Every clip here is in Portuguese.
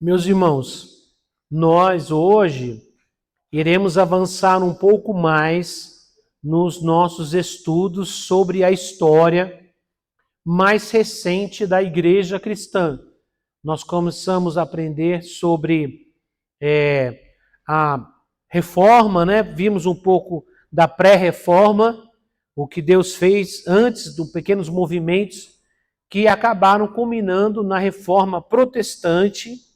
Meus irmãos, nós hoje iremos avançar um pouco mais nos nossos estudos sobre a história mais recente da Igreja Cristã. Nós começamos a aprender sobre a reforma, né? Vimos um pouco da pré-reforma, o que Deus fez antes dos pequenos movimentos que acabaram culminando na reforma protestante,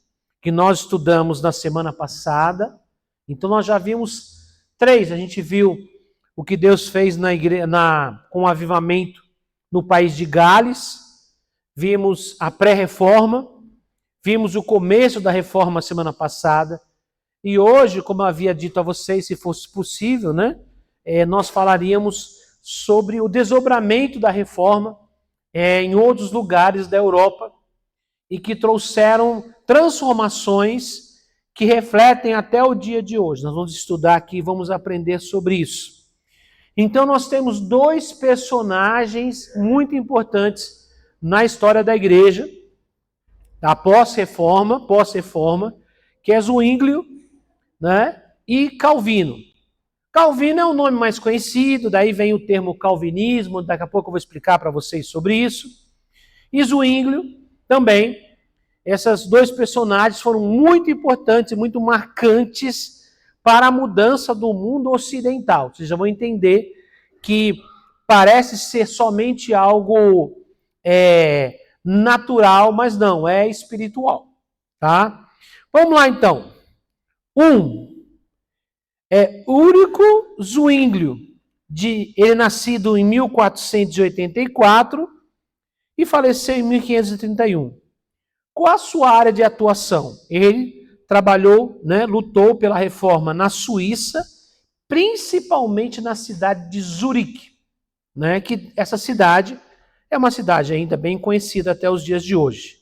que nós estudamos na semana passada. Então nós já vimos três. A gente viu o que Deus fez com o avivamento no país de Gales, vimos a pré-reforma, vimos o começo da reforma semana passada, e hoje, como eu havia dito a vocês, se fosse possível, né, nós falaríamos sobre o desdobramento da reforma em outros lugares da Europa, e que trouxeram transformações que refletem até o dia de hoje. Nós vamos estudar aqui e vamos aprender sobre isso. Então nós temos dois personagens muito importantes na história da igreja, da pós-reforma, que é Zwinglio, né, e Calvino. Calvino é o nome mais conhecido, daí vem o termo calvinismo, daqui a pouco eu vou explicar para vocês sobre isso. E Zwinglio também. Esses dois personagens foram muito importantes, muito marcantes para a mudança do mundo ocidental. Vocês já vão entender que parece ser somente algo natural, mas não, é espiritual. Tá? Vamos lá então. Úrico Zwinglio. Ele é nascido em 1484 e faleceu em 1531. Qual a sua área de atuação? Ele trabalhou, né, lutou pela reforma na Suíça, principalmente na cidade de Zurique, né, que essa cidade é uma cidade ainda bem conhecida até os dias de hoje.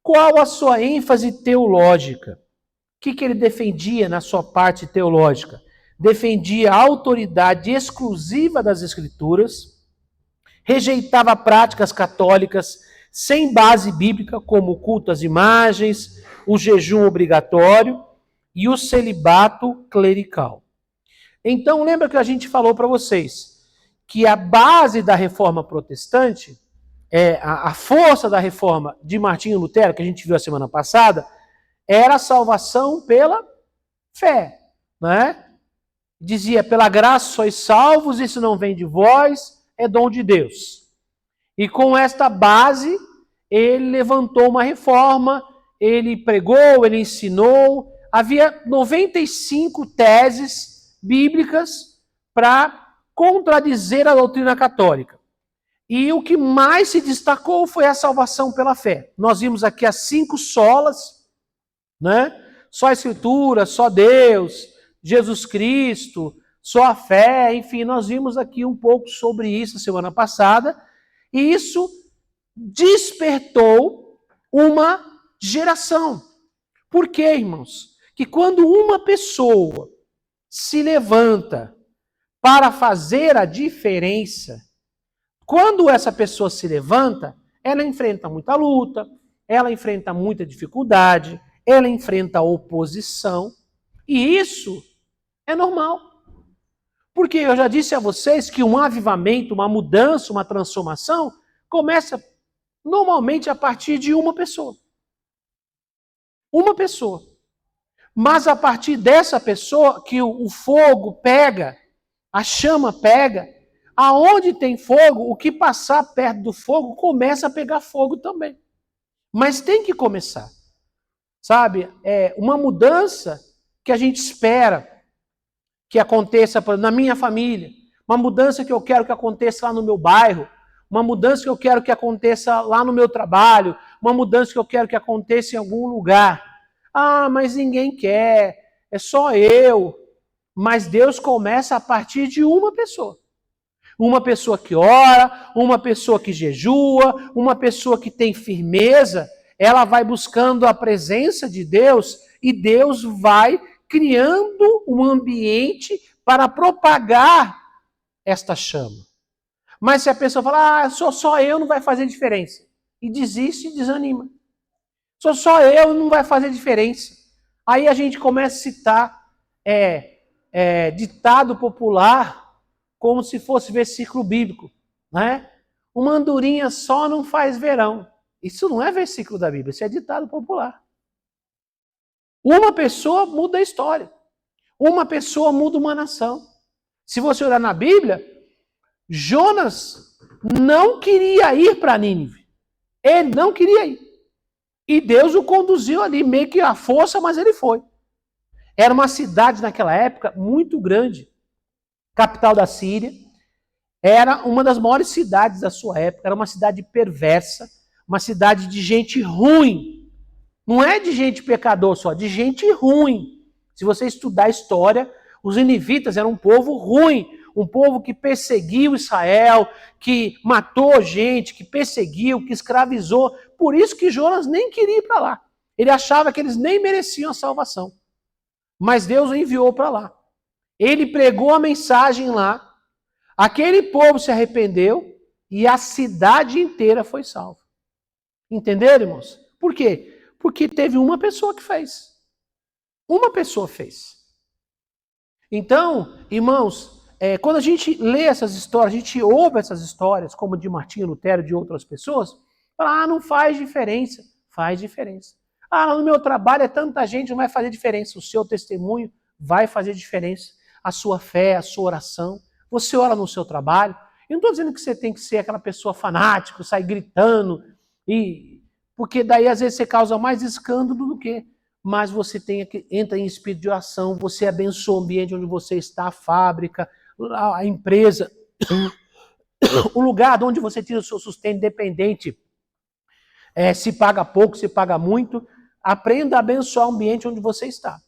Qual a sua ênfase teológica? O que ele defendia na sua parte teológica? Defendia a autoridade exclusiva das Escrituras, rejeitava práticas católicas sem base bíblica, como o culto às imagens, o jejum obrigatório e o celibato clerical. Então, lembra que a gente falou para vocês que a base da reforma protestante, a força da reforma de Martinho Lutero, que a gente viu a semana passada, era a salvação pela fé, né? Dizia, pela graça sois salvos, isso não vem de vós, é dom de Deus. E com esta base, ele levantou uma reforma, ele pregou, ele ensinou. Havia 95 teses bíblicas para contradizer a doutrina católica. E o que mais se destacou foi a salvação pela fé. Nós vimos aqui as 5 solas, né? Só a Escritura, só Deus, Jesus Cristo, só a fé, enfim, nós vimos aqui um pouco sobre isso semana passada. E isso despertou uma geração. Por quê, irmãos? Que quando uma pessoa se levanta para fazer a diferença, quando essa pessoa se levanta, ela enfrenta muita luta, ela enfrenta muita dificuldade, ela enfrenta oposição, e isso é normal. Porque eu já disse a vocês que um avivamento, uma mudança, uma transformação, começa normalmente a partir de uma pessoa. Uma pessoa. Mas a partir dessa pessoa que o fogo pega, a chama pega, aonde tem fogo, o que passar perto do fogo começa a pegar fogo também. Mas tem que começar. Sabe? É uma mudança que a gente espera que aconteça na minha família, uma mudança que eu quero que aconteça lá no meu bairro, uma mudança que eu quero que aconteça lá no meu trabalho, uma mudança que eu quero que aconteça em algum lugar. Ah, mas ninguém quer, é só eu. Mas Deus começa a partir de uma pessoa. Uma pessoa que ora, uma pessoa que jejua, uma pessoa que tem firmeza, ela vai buscando a presença de Deus e Deus vai criando um ambiente para propagar esta chama. Mas se a pessoa fala, sou só eu, não vai fazer diferença. E desiste e desanima. Sou só eu, não vai fazer diferença. Aí a gente começa a citar ditado popular como se fosse versículo bíblico, né? Uma andorinha só não faz verão. Isso não é versículo da Bíblia, isso é ditado popular. Uma pessoa muda a história. Uma pessoa muda uma nação. Se você olhar na Bíblia, Jonas não queria ir para Nínive. Ele não queria ir. E Deus o conduziu ali, meio que à força, mas ele foi. Era uma cidade naquela época muito grande, capital da Síria. Era uma das maiores cidades da sua época. Era uma cidade perversa, uma cidade de gente ruim. Não é de gente pecador só, de gente ruim. Se você estudar a história, os ninivitas eram um povo ruim, um povo que perseguiu Israel, que matou gente, que perseguiu, que escravizou. Por isso que Jonas nem queria ir para lá. Ele achava que eles nem mereciam a salvação. Mas Deus o enviou para lá. Ele pregou a mensagem lá, aquele povo se arrependeu e a cidade inteira foi salva. Entenderam, irmãos? Por quê? Porque teve uma pessoa que fez. Uma pessoa fez. Então, irmãos, quando a gente lê essas histórias, a gente ouve essas histórias, como de Martinho Lutero e de outras pessoas, fala, não faz diferença. Faz diferença. No meu trabalho é tanta gente, não vai fazer diferença. O seu testemunho vai fazer diferença. A sua fé, a sua oração. Você ora no seu trabalho. Eu não estou dizendo que você tem que ser aquela pessoa fanática, sair gritando, porque daí às vezes você causa mais escândalo do que. Mas você entra em espírito de oração, você abençoa o ambiente onde você está, a fábrica, a empresa, o lugar onde você tira o seu sustento independente. Se paga pouco, se paga muito. Aprenda a abençoar o ambiente onde você está.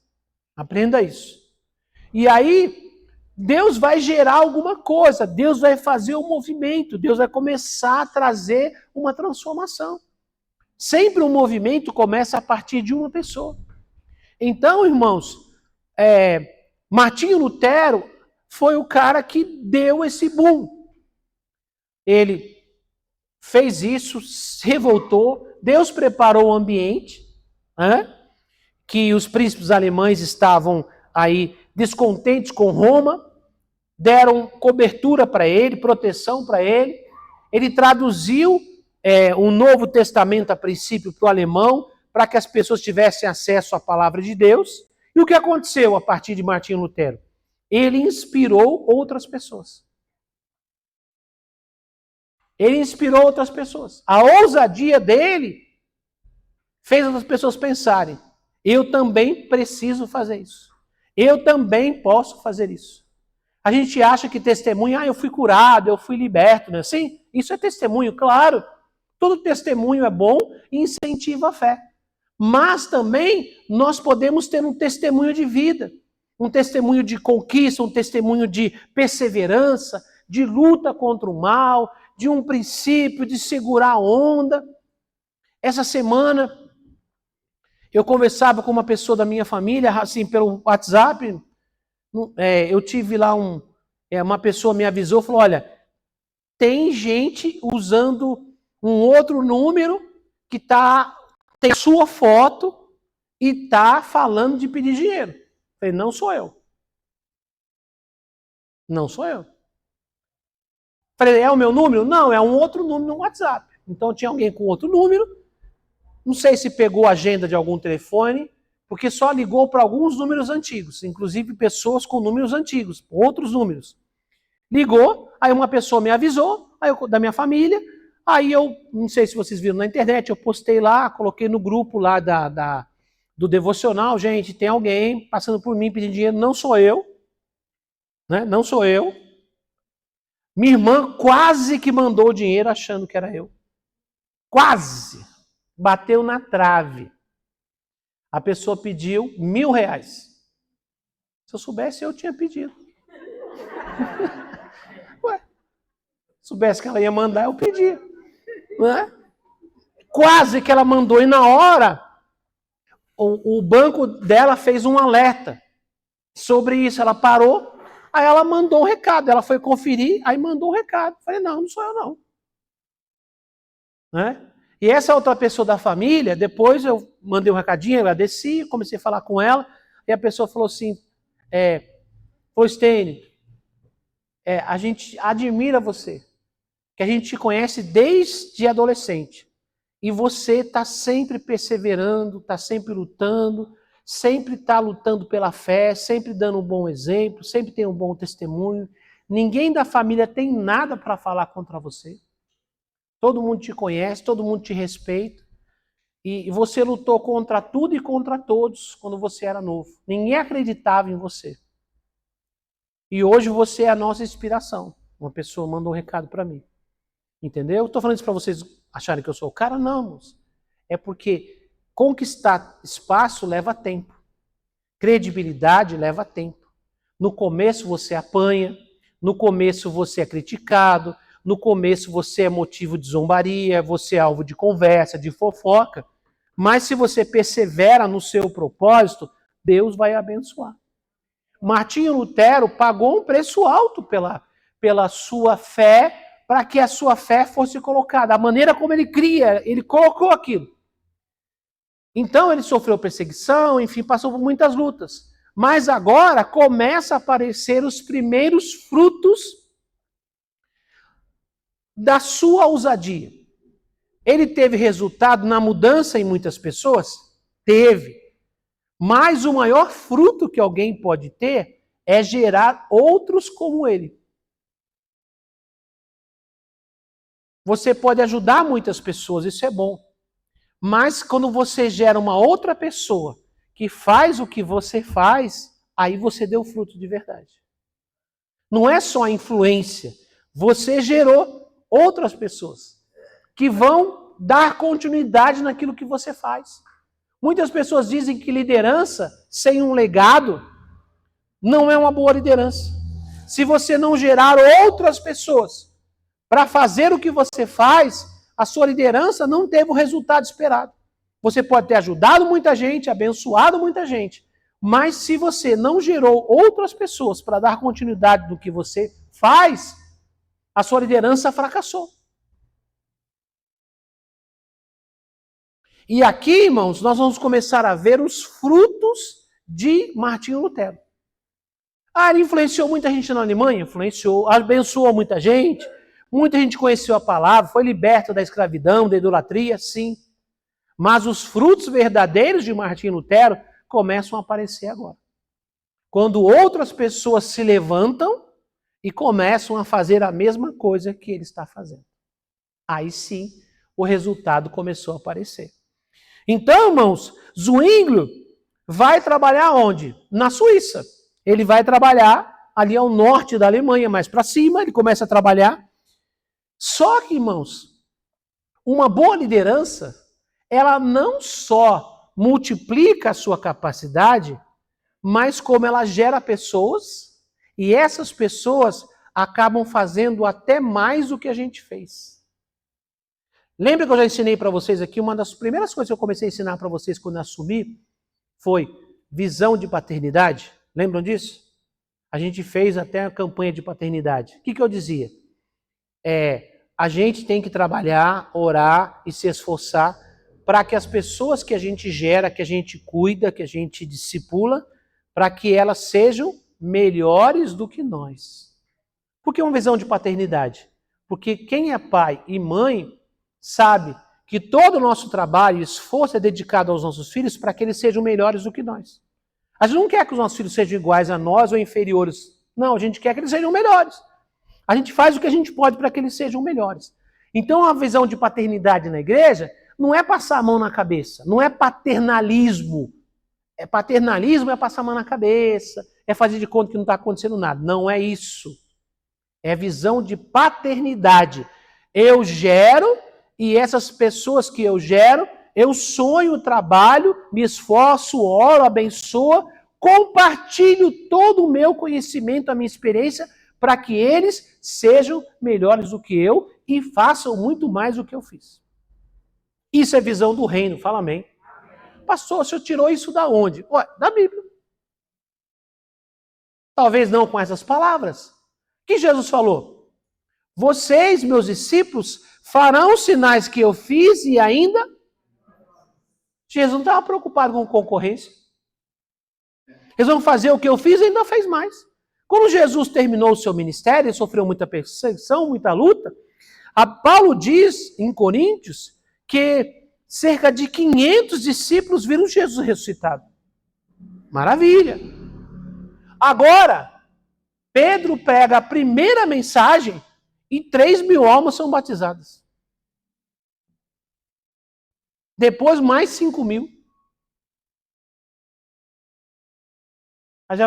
Aprenda isso. E aí, Deus vai gerar alguma coisa. Deus vai fazer um movimento. Deus vai começar a trazer uma transformação. Sempre um movimento começa a partir de uma pessoa. Então, irmãos, Martinho Lutero foi o cara que deu esse boom. Ele fez isso, se revoltou, Deus preparou o ambiente, que os príncipes alemães estavam aí descontentes com Roma, deram cobertura para ele, proteção para ele. Ele traduziu o Novo Testamento a princípio para o alemão, para que as pessoas tivessem acesso à palavra de Deus. E o que aconteceu a partir de Martinho Lutero? Ele inspirou outras pessoas. Ele inspirou outras pessoas. A ousadia dele fez as pessoas pensarem, eu também preciso fazer isso. Eu também posso fazer isso. A gente acha que testemunho, eu fui curado, eu fui liberto, não é assim? Isso é testemunho, claro. Todo testemunho é bom e incentiva a fé. Mas também nós podemos ter um testemunho de vida, um testemunho de conquista, um testemunho de perseverança, de luta contra o mal, de um princípio de segurar a onda. Essa semana eu conversava com uma pessoa da minha família, assim, pelo WhatsApp. Eu tive lá uma pessoa me avisou, falou, olha, tem gente usando um outro número que tem sua foto e tá falando de pedir dinheiro. Eu falei, não sou eu. Não sou eu. Falei, é o meu número? Não, é um outro número no WhatsApp. Então tinha alguém com outro número, não sei se pegou a agenda de algum telefone, porque só ligou para alguns números antigos, inclusive pessoas com números antigos, outros números. Ligou, aí uma pessoa me avisou, da minha família, aí eu, não sei se vocês viram na internet, eu postei lá, coloquei no grupo lá do devocional, gente, tem alguém passando por mim pedindo dinheiro, não sou eu, né? Não sou eu. Minha irmã quase que mandou o dinheiro achando que era eu. Quase. Bateu na trave. A pessoa pediu R$1.000. Se eu soubesse, eu tinha pedido. Ué, se soubesse que ela ia mandar, eu pedia. Não é? Quase que ela mandou, e na hora, o banco dela fez um alerta sobre isso. Ela parou, aí ela mandou um recado. Ela foi conferir, aí mandou um recado. Falei, não sou eu não. Né? E essa outra pessoa da família, depois eu mandei um recadinho, agradeci, comecei a falar com ela, e a pessoa falou assim, Stênio, a gente admira você, que a gente te conhece desde adolescente, e você está sempre perseverando, está sempre lutando, sempre está lutando pela fé, sempre dando um bom exemplo, sempre tem um bom testemunho, ninguém da família tem nada para falar contra você, todo mundo te conhece, todo mundo te respeita, e você lutou contra tudo e contra todos quando você era novo. Ninguém acreditava em você. E hoje você é a nossa inspiração. Uma pessoa mandou um recado para mim. Entendeu? Estou falando isso para vocês acharem que eu sou o cara? Não, moço. É porque conquistar espaço leva tempo. Credibilidade leva tempo. No começo você apanha, no começo você é criticado, no começo você é motivo de zombaria, você é alvo de conversa, de fofoca. Mas se você persevera no seu propósito, Deus vai abençoar. Martinho Lutero pagou um preço alto pela sua fé, para que a sua fé fosse colocada. A maneira como ele cria, ele colocou aquilo. Então ele sofreu perseguição, enfim, passou por muitas lutas. Mas agora começa a aparecer os primeiros frutos da sua ousadia. Ele teve resultado na mudança em muitas pessoas? Teve. Mas o maior fruto que alguém pode ter é gerar outros como ele. Você pode ajudar muitas pessoas, isso é bom. Mas quando você gera uma outra pessoa que faz o que você faz, aí você deu fruto de verdade. Não é só a influência. Você gerou outras pessoas que vão dar continuidade naquilo que você faz. Muitas pessoas dizem que liderança sem um legado não é uma boa liderança. Se você não gerar outras pessoas para fazer o que você faz, a sua liderança não teve o resultado esperado. Você pode ter ajudado muita gente, abençoado muita gente, mas se você não gerou outras pessoas para dar continuidade do que você faz, a sua liderança fracassou. E aqui, irmãos, nós vamos começar a ver os frutos de Martinho Lutero. Ele influenciou muita gente na Alemanha? Influenciou, abençoou muita gente conheceu a palavra, foi liberto da escravidão, da idolatria, sim. Mas os frutos verdadeiros de Martinho Lutero começam a aparecer agora. Quando outras pessoas se levantam e começam a fazer a mesma coisa que ele está fazendo. Aí sim, o resultado começou a aparecer. Então, irmãos, Zwinglio vai trabalhar onde? Na Suíça. Ele vai trabalhar ali ao norte da Alemanha, mais para cima, ele começa a trabalhar. Só que, irmãos, uma boa liderança, ela não só multiplica a sua capacidade, mas como ela gera pessoas, e essas pessoas acabam fazendo até mais do que a gente fez. Lembra que eu já ensinei para vocês aqui, uma das primeiras coisas que eu comecei a ensinar para vocês quando eu assumi foi visão de paternidade? Lembram disso? A gente fez até a campanha de paternidade. O que eu dizia? A gente tem que trabalhar, orar e se esforçar para que as pessoas que a gente gera, que a gente cuida, que a gente discipula, para que elas sejam melhores do que nós. Por que uma visão de paternidade? Porque quem é pai e mãe sabe que todo o nosso trabalho e esforço é dedicado aos nossos filhos para que eles sejam melhores do que nós. A gente não quer que os nossos filhos sejam iguais a nós ou inferiores. Não, a gente quer que eles sejam melhores. A gente faz o que a gente pode para que eles sejam melhores. Então a visão de paternidade na igreja não é passar a mão na cabeça, não é paternalismo. Paternalismo é passar a mão na cabeça, é fazer de conta que não está acontecendo nada. Não é isso. É visão de paternidade. Eu gero e essas pessoas que eu gero, eu sonho, trabalho, me esforço, oro, abençoo, compartilho todo o meu conhecimento, a minha experiência, para que eles sejam melhores do que eu e façam muito mais do que eu fiz. Isso é visão do reino, fala amém. Pastor, o senhor tirou isso da onde? Ué, da Bíblia. Talvez não com essas palavras. O que Jesus falou? Vocês, meus discípulos, farão os sinais que eu fiz e ainda... Jesus não estava preocupado com concorrência. Eles vão fazer o que eu fiz e ainda fez mais. Quando Jesus terminou o seu ministério, ele sofreu muita perseguição, muita luta. Paulo diz em Coríntios que cerca de 500 discípulos viram Jesus ressuscitado. Maravilha! Agora, Pedro prega a primeira mensagem e 3.000 almas são batizadas. Depois, mais 5.000.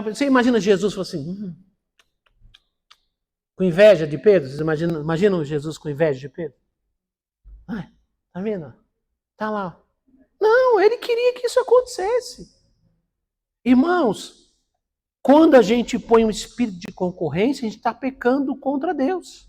Você imagina Jesus falando assim, com inveja de Pedro? Vocês imaginam Jesus com inveja de Pedro? Ai, tá vendo? Tá lá. Não, ele queria que isso acontecesse. Irmãos, quando a gente põe um espírito de concorrência, a gente está pecando contra Deus.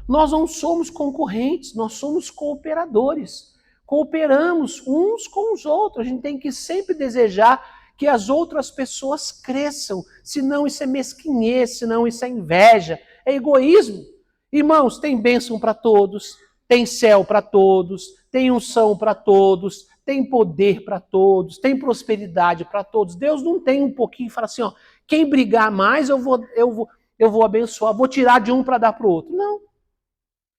Nós não somos concorrentes, nós somos cooperadores. Cooperamos uns com os outros. A gente tem que sempre desejar que as outras pessoas cresçam. Senão isso é mesquinhez, senão isso é inveja, é egoísmo. Irmãos, tem bênção para todos, tem céu para todos, tem unção para todos, tem poder para todos, tem prosperidade para todos. Deus não tem um pouquinho e fala assim, ó, quem brigar mais eu vou abençoar, vou tirar de um para dar para o outro. Não.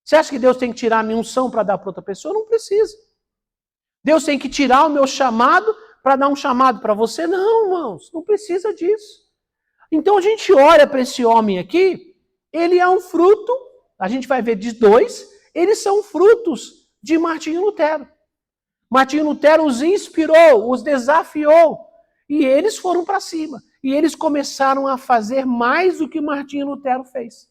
Você acha que Deus tem que tirar a minha unção para dar para outra pessoa? Não precisa. Deus tem que tirar o meu chamado para dar um chamado para você? Não, irmãos, não precisa disso. Então a gente olha para esse homem aqui, ele é um fruto, a gente vai ver de dois, eles são frutos de Martinho Lutero. Martinho Lutero os inspirou, os desafiou, e eles foram para cima. E eles começaram a fazer mais do que Martinho Lutero fez.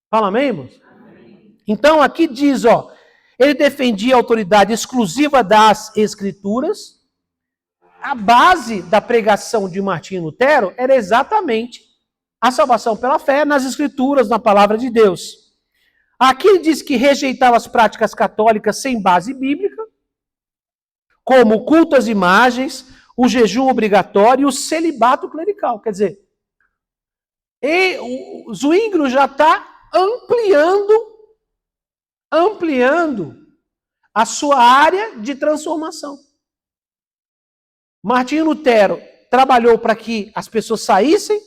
Fala amém, irmãos? Amém. Então aqui diz, ó, ele defendia a autoridade exclusiva das Escrituras. A base da pregação de Martinho Lutero era exatamente a salvação pela fé nas Escrituras, na palavra de Deus. Aqui ele diz que rejeitava as práticas católicas sem base bíblica, como o culto às imagens, o jejum obrigatório e o celibato clerical. Quer dizer, o Zwinglio já está ampliando a sua área de transformação. Martinho Lutero trabalhou para que as pessoas saíssem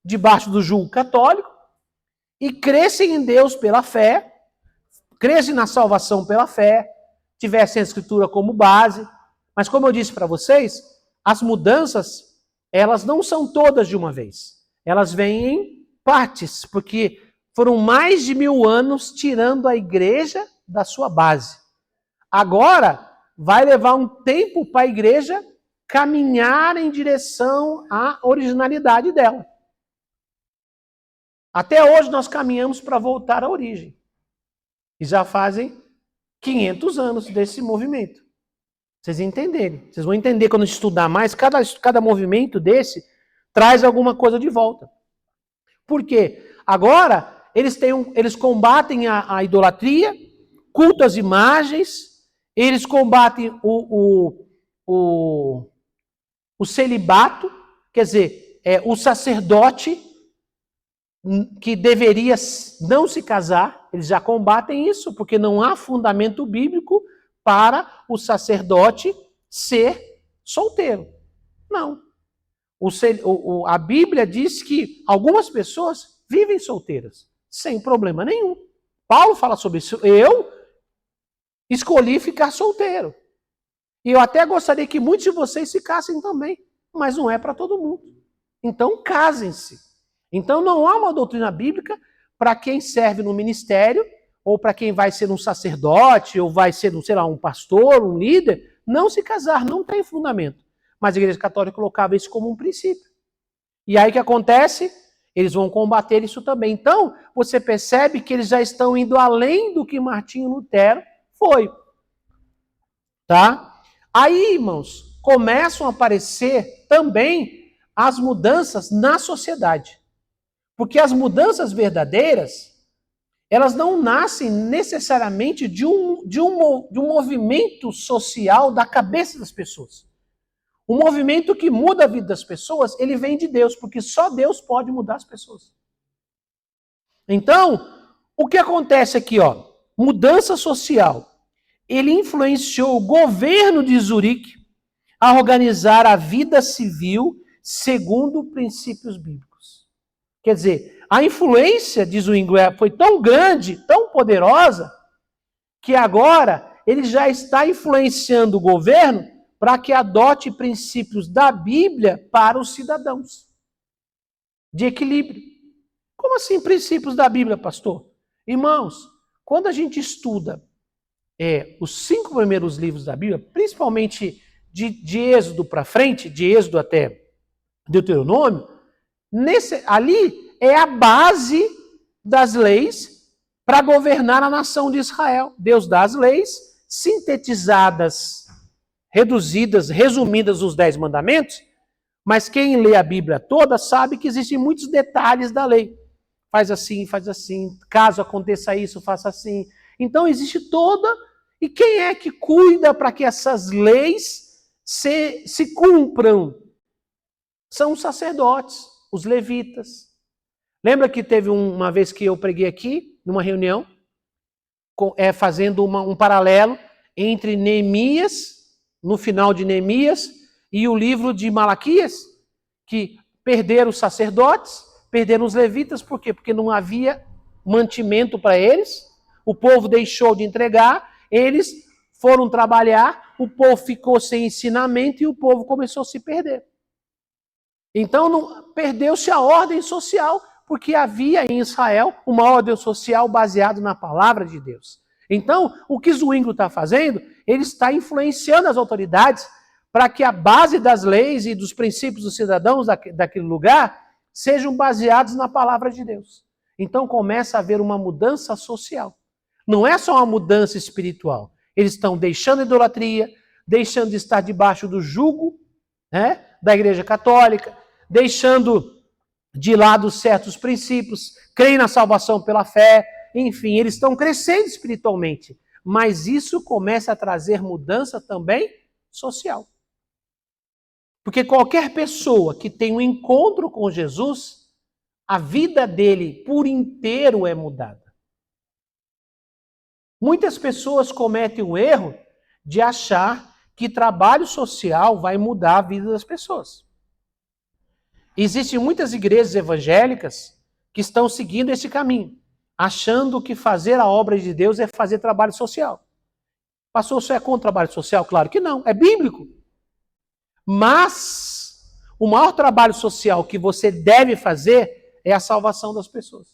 debaixo do jugo católico e crescem em Deus pela fé, crescem na salvação pela fé, tivessem a Escritura como base. Mas como eu disse para vocês, as mudanças, elas não são todas de uma vez. Elas vêm em partes, porque foram mais de 1000 anos tirando a igreja da sua base. Agora, vai levar um tempo para a igreja caminhar em direção à originalidade dela. Até hoje nós caminhamos para voltar à origem. E já fazem 500 anos desse movimento. Vocês entenderem. Vocês vão entender quando estudar mais. Cada movimento desse traz alguma coisa de volta. Por quê? Agora, eles combatem a idolatria, culto às imagens, eles combatem o celibato, quer dizer, o sacerdote que deveria não se casar, eles já combatem isso, porque não há fundamento bíblico para o sacerdote ser solteiro. Não. A Bíblia diz que algumas pessoas vivem solteiras, sem problema nenhum. Paulo fala sobre isso. Eu escolhi ficar solteiro. E eu até gostaria que muitos de vocês se cassem também, mas não é para todo mundo. Então, casem-se. Então, não há uma doutrina bíblica para quem serve no ministério, ou para quem vai ser um sacerdote, ou vai ser, sei lá, um pastor, um líder, não se casar, não tem fundamento. Mas a Igreja Católica colocava isso como um princípio. E aí o que acontece? Eles vão combater isso também. Então, você percebe que eles já estão indo além do que Martinho Lutero foi. Tá? Aí, irmãos, começam a aparecer também as mudanças na sociedade. Porque as mudanças verdadeiras, elas não nascem necessariamente de um movimento social da cabeça das pessoas. O movimento que muda a vida das pessoas, ele vem de Deus, porque só Deus pode mudar as pessoas. Então, O que acontece aqui, ó? Mudança social. Ele influenciou o governo de Zurique a organizar a vida civil segundo princípios bíblicos. Quer dizer, a influência de Zwingli foi tão grande, tão poderosa, que agora ele já está influenciando o governo para que adote princípios da Bíblia para os cidadãos. De equilíbrio. Como assim princípios da Bíblia, pastor? Irmãos, quando a gente estuda os 5 primeiros livros da Bíblia, principalmente de Êxodo para frente, de Êxodo até Deuteronômio, ali é a base das leis para governar a nação de Israel. Deus dá as leis sintetizadas, reduzidas, resumidas os 10 mandamentos, mas quem lê a Bíblia toda sabe que existem muitos detalhes da lei. Faz assim, caso aconteça isso, faça assim. Então existe toda... E quem é que cuida para que essas leis se cumpram? São os sacerdotes, os levitas. Lembra que teve uma vez que eu preguei aqui, numa reunião, fazendo um paralelo entre Neemias, no final de Neemias, e o livro de Malaquias, que perderam os sacerdotes, perderam os levitas, por quê? Porque não havia mantimento para eles, o povo deixou de entregar, eles foram trabalhar, o povo ficou sem ensinamento e o povo começou a se perder. Então perdeu-se a ordem social, porque havia em Israel uma ordem social baseada na palavra de Deus. Então, o que Zwingli está fazendo, ele está influenciando as autoridades para que a base das leis e dos princípios dos cidadãos daquele lugar sejam baseados na palavra de Deus. Então começa a haver uma mudança social. Não é só uma mudança espiritual. Eles estão deixando a idolatria, deixando de estar debaixo do jugo, da Igreja Católica, deixando de lado certos princípios, creem na salvação pela fé, enfim, eles estão crescendo espiritualmente. Mas isso começa a trazer mudança também social. Porque qualquer pessoa que tem um encontro com Jesus, a vida dele por inteiro é mudada. Muitas pessoas cometem o erro de achar que trabalho social vai mudar a vida das pessoas. Existem muitas igrejas evangélicas que estão seguindo esse caminho, achando que fazer a obra de Deus é fazer trabalho social. Pastor, você é contra o trabalho social? Claro que não, é bíblico. Mas o maior trabalho social que você deve fazer é a salvação das pessoas.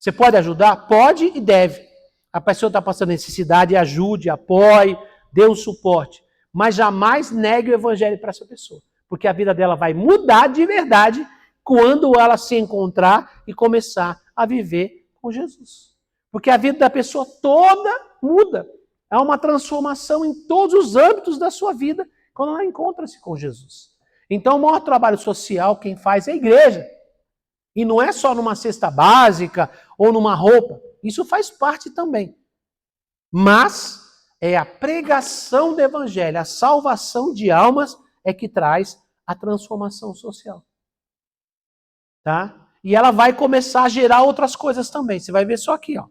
Você pode ajudar? Pode e deve. A pessoa está passando necessidade, ajude, apoie, dê um suporte. Mas jamais negue o evangelho para essa pessoa. Porque a vida dela vai mudar de verdade quando ela se encontrar e começar a viver com Jesus. Porque a vida da pessoa toda muda. É uma transformação em todos os âmbitos da sua vida quando ela encontra-se com Jesus. Então o maior trabalho social quem faz é a igreja. E não é só numa cesta básica ou numa roupa. Isso faz parte também. Mas é a pregação do evangelho, a salvação de almas é que traz a transformação social. Tá? E ela vai começar a gerar outras coisas também. Você vai ver só aqui, ó.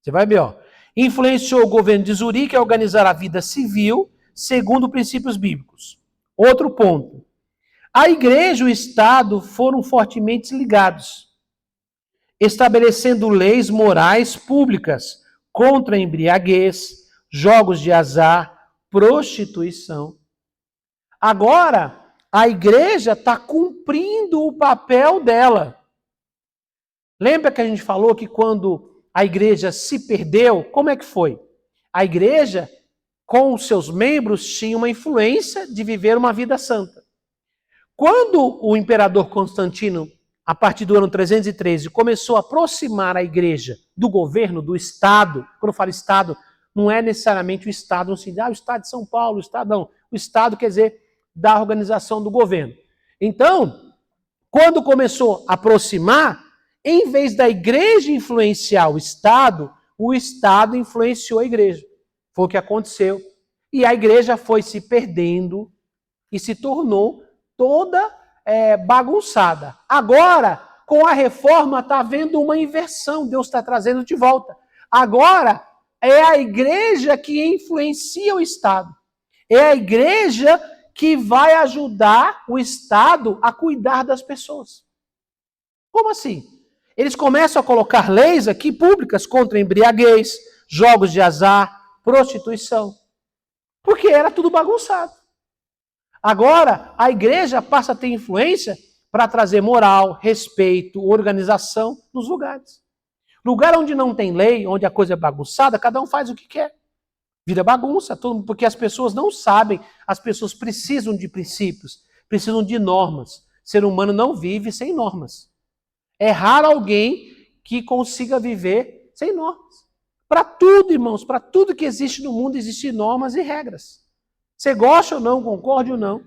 Você vai ver, ó. Influenciou o governo de Zurique a organizar a vida civil segundo princípios bíblicos. Outro ponto. A igreja e o Estado foram fortemente ligados, estabelecendo leis morais públicas contra a embriaguez, jogos de azar, prostituição. Agora, a igreja está cumprindo o papel dela. Lembra que a gente falou que quando a igreja se perdeu, como é que foi? A igreja, com os seus membros, tinha uma influência de viver uma vida santa. Quando o imperador Constantino, a partir do ano 313, começou a aproximar a igreja do governo, do Estado, quando eu falo Estado, não é necessariamente o Estado, assim, o Estado de São Paulo, o Estado não. O Estado quer dizer da organização do governo. Então, quando começou a aproximar, em vez da igreja influenciar o Estado influenciou a igreja. Foi o que aconteceu. E a igreja foi se perdendo e se tornou toda bagunçada. Agora, com a reforma, está havendo uma inversão. Deus está trazendo de volta. Agora, é a igreja que influencia o Estado. É a igreja que vai ajudar o Estado a cuidar das pessoas. Como assim? Eles começam a colocar leis aqui públicas contra embriaguez, jogos de azar, prostituição. Porque era tudo bagunçado. Agora, a igreja passa a ter influência para trazer moral, respeito, organização nos lugares. Lugar onde não tem lei, onde a coisa é bagunçada, cada um faz o que quer. Vira bagunça, porque as pessoas não sabem, as pessoas precisam de princípios, precisam de normas. O ser humano não vive sem normas. É raro alguém que consiga viver sem normas. Para tudo, irmãos, para tudo que existe no mundo, existem normas e regras. Você gosta ou não, concorde ou não.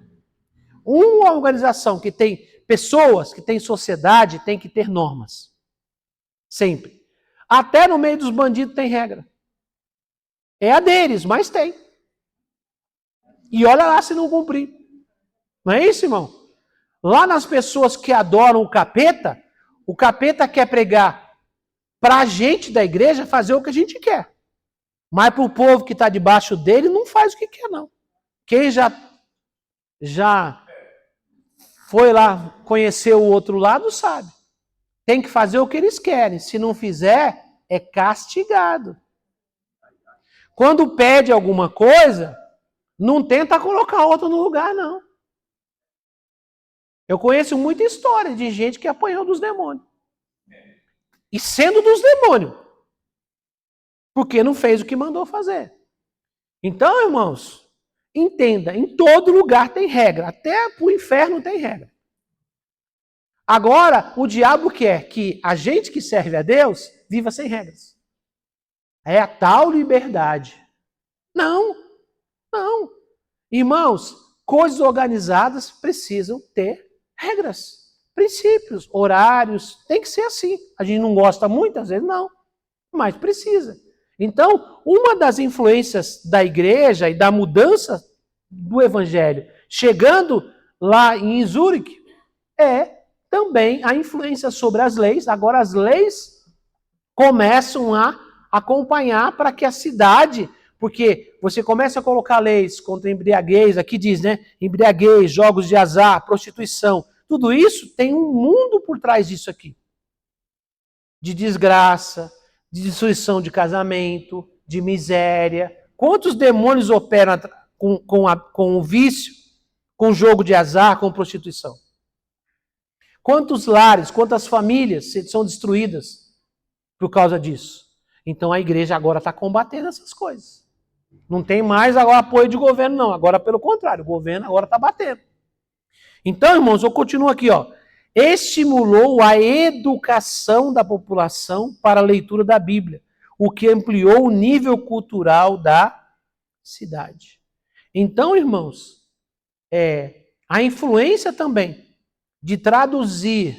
Uma organização que tem pessoas, que tem sociedade, tem que ter normas. Sempre. Até no meio dos bandidos tem regra. É a deles, mas tem. E olha lá se não cumprir. Não é isso, irmão? Lá nas pessoas que adoram o capeta quer pregar para a gente da igreja fazer o que a gente quer. Mas para o povo que está debaixo dele, não faz o que quer, não. Quem já foi lá conhecer o outro lado, sabe. Tem que fazer o que eles querem. Se não fizer, é castigado. Quando pede alguma coisa, não tenta colocar outro no lugar, não. Eu conheço muita história de gente que apanhou dos demônios. E sendo dos demônios. Porque não fez o que mandou fazer. Então, irmãos, entenda, em todo lugar tem regra. Até para o inferno tem regra. Agora, o diabo quer que a gente que serve a Deus viva sem regras. É a tal liberdade. Não. Irmãos, coisas organizadas precisam ter regras, princípios, horários. Tem que ser assim. A gente não gosta muito, às vezes não, mas precisa. Então, uma das influências da igreja e da mudança do evangelho, chegando lá em Zurique, é também a influência sobre as leis. Agora as leis começam a acompanhar para que a cidade, porque você começa a colocar leis contra embriaguez, aqui diz, né? Embriaguez, jogos de azar, prostituição. Tudo isso tem um mundo por trás disso aqui. De desgraça, de destruição de casamento, de miséria. Quantos demônios operam com o vício, com o jogo de azar, com prostituição? Quantos lares, quantas famílias são destruídas por causa disso? Então a igreja agora está combatendo essas coisas. Não tem mais agora apoio de governo, não. Agora, pelo contrário, o governo agora está batendo. Então, irmãos, eu continuo aqui, ó. Estimulou a educação da população para a leitura da Bíblia, o que ampliou o nível cultural da cidade. Então, irmãos, a influência também de traduzir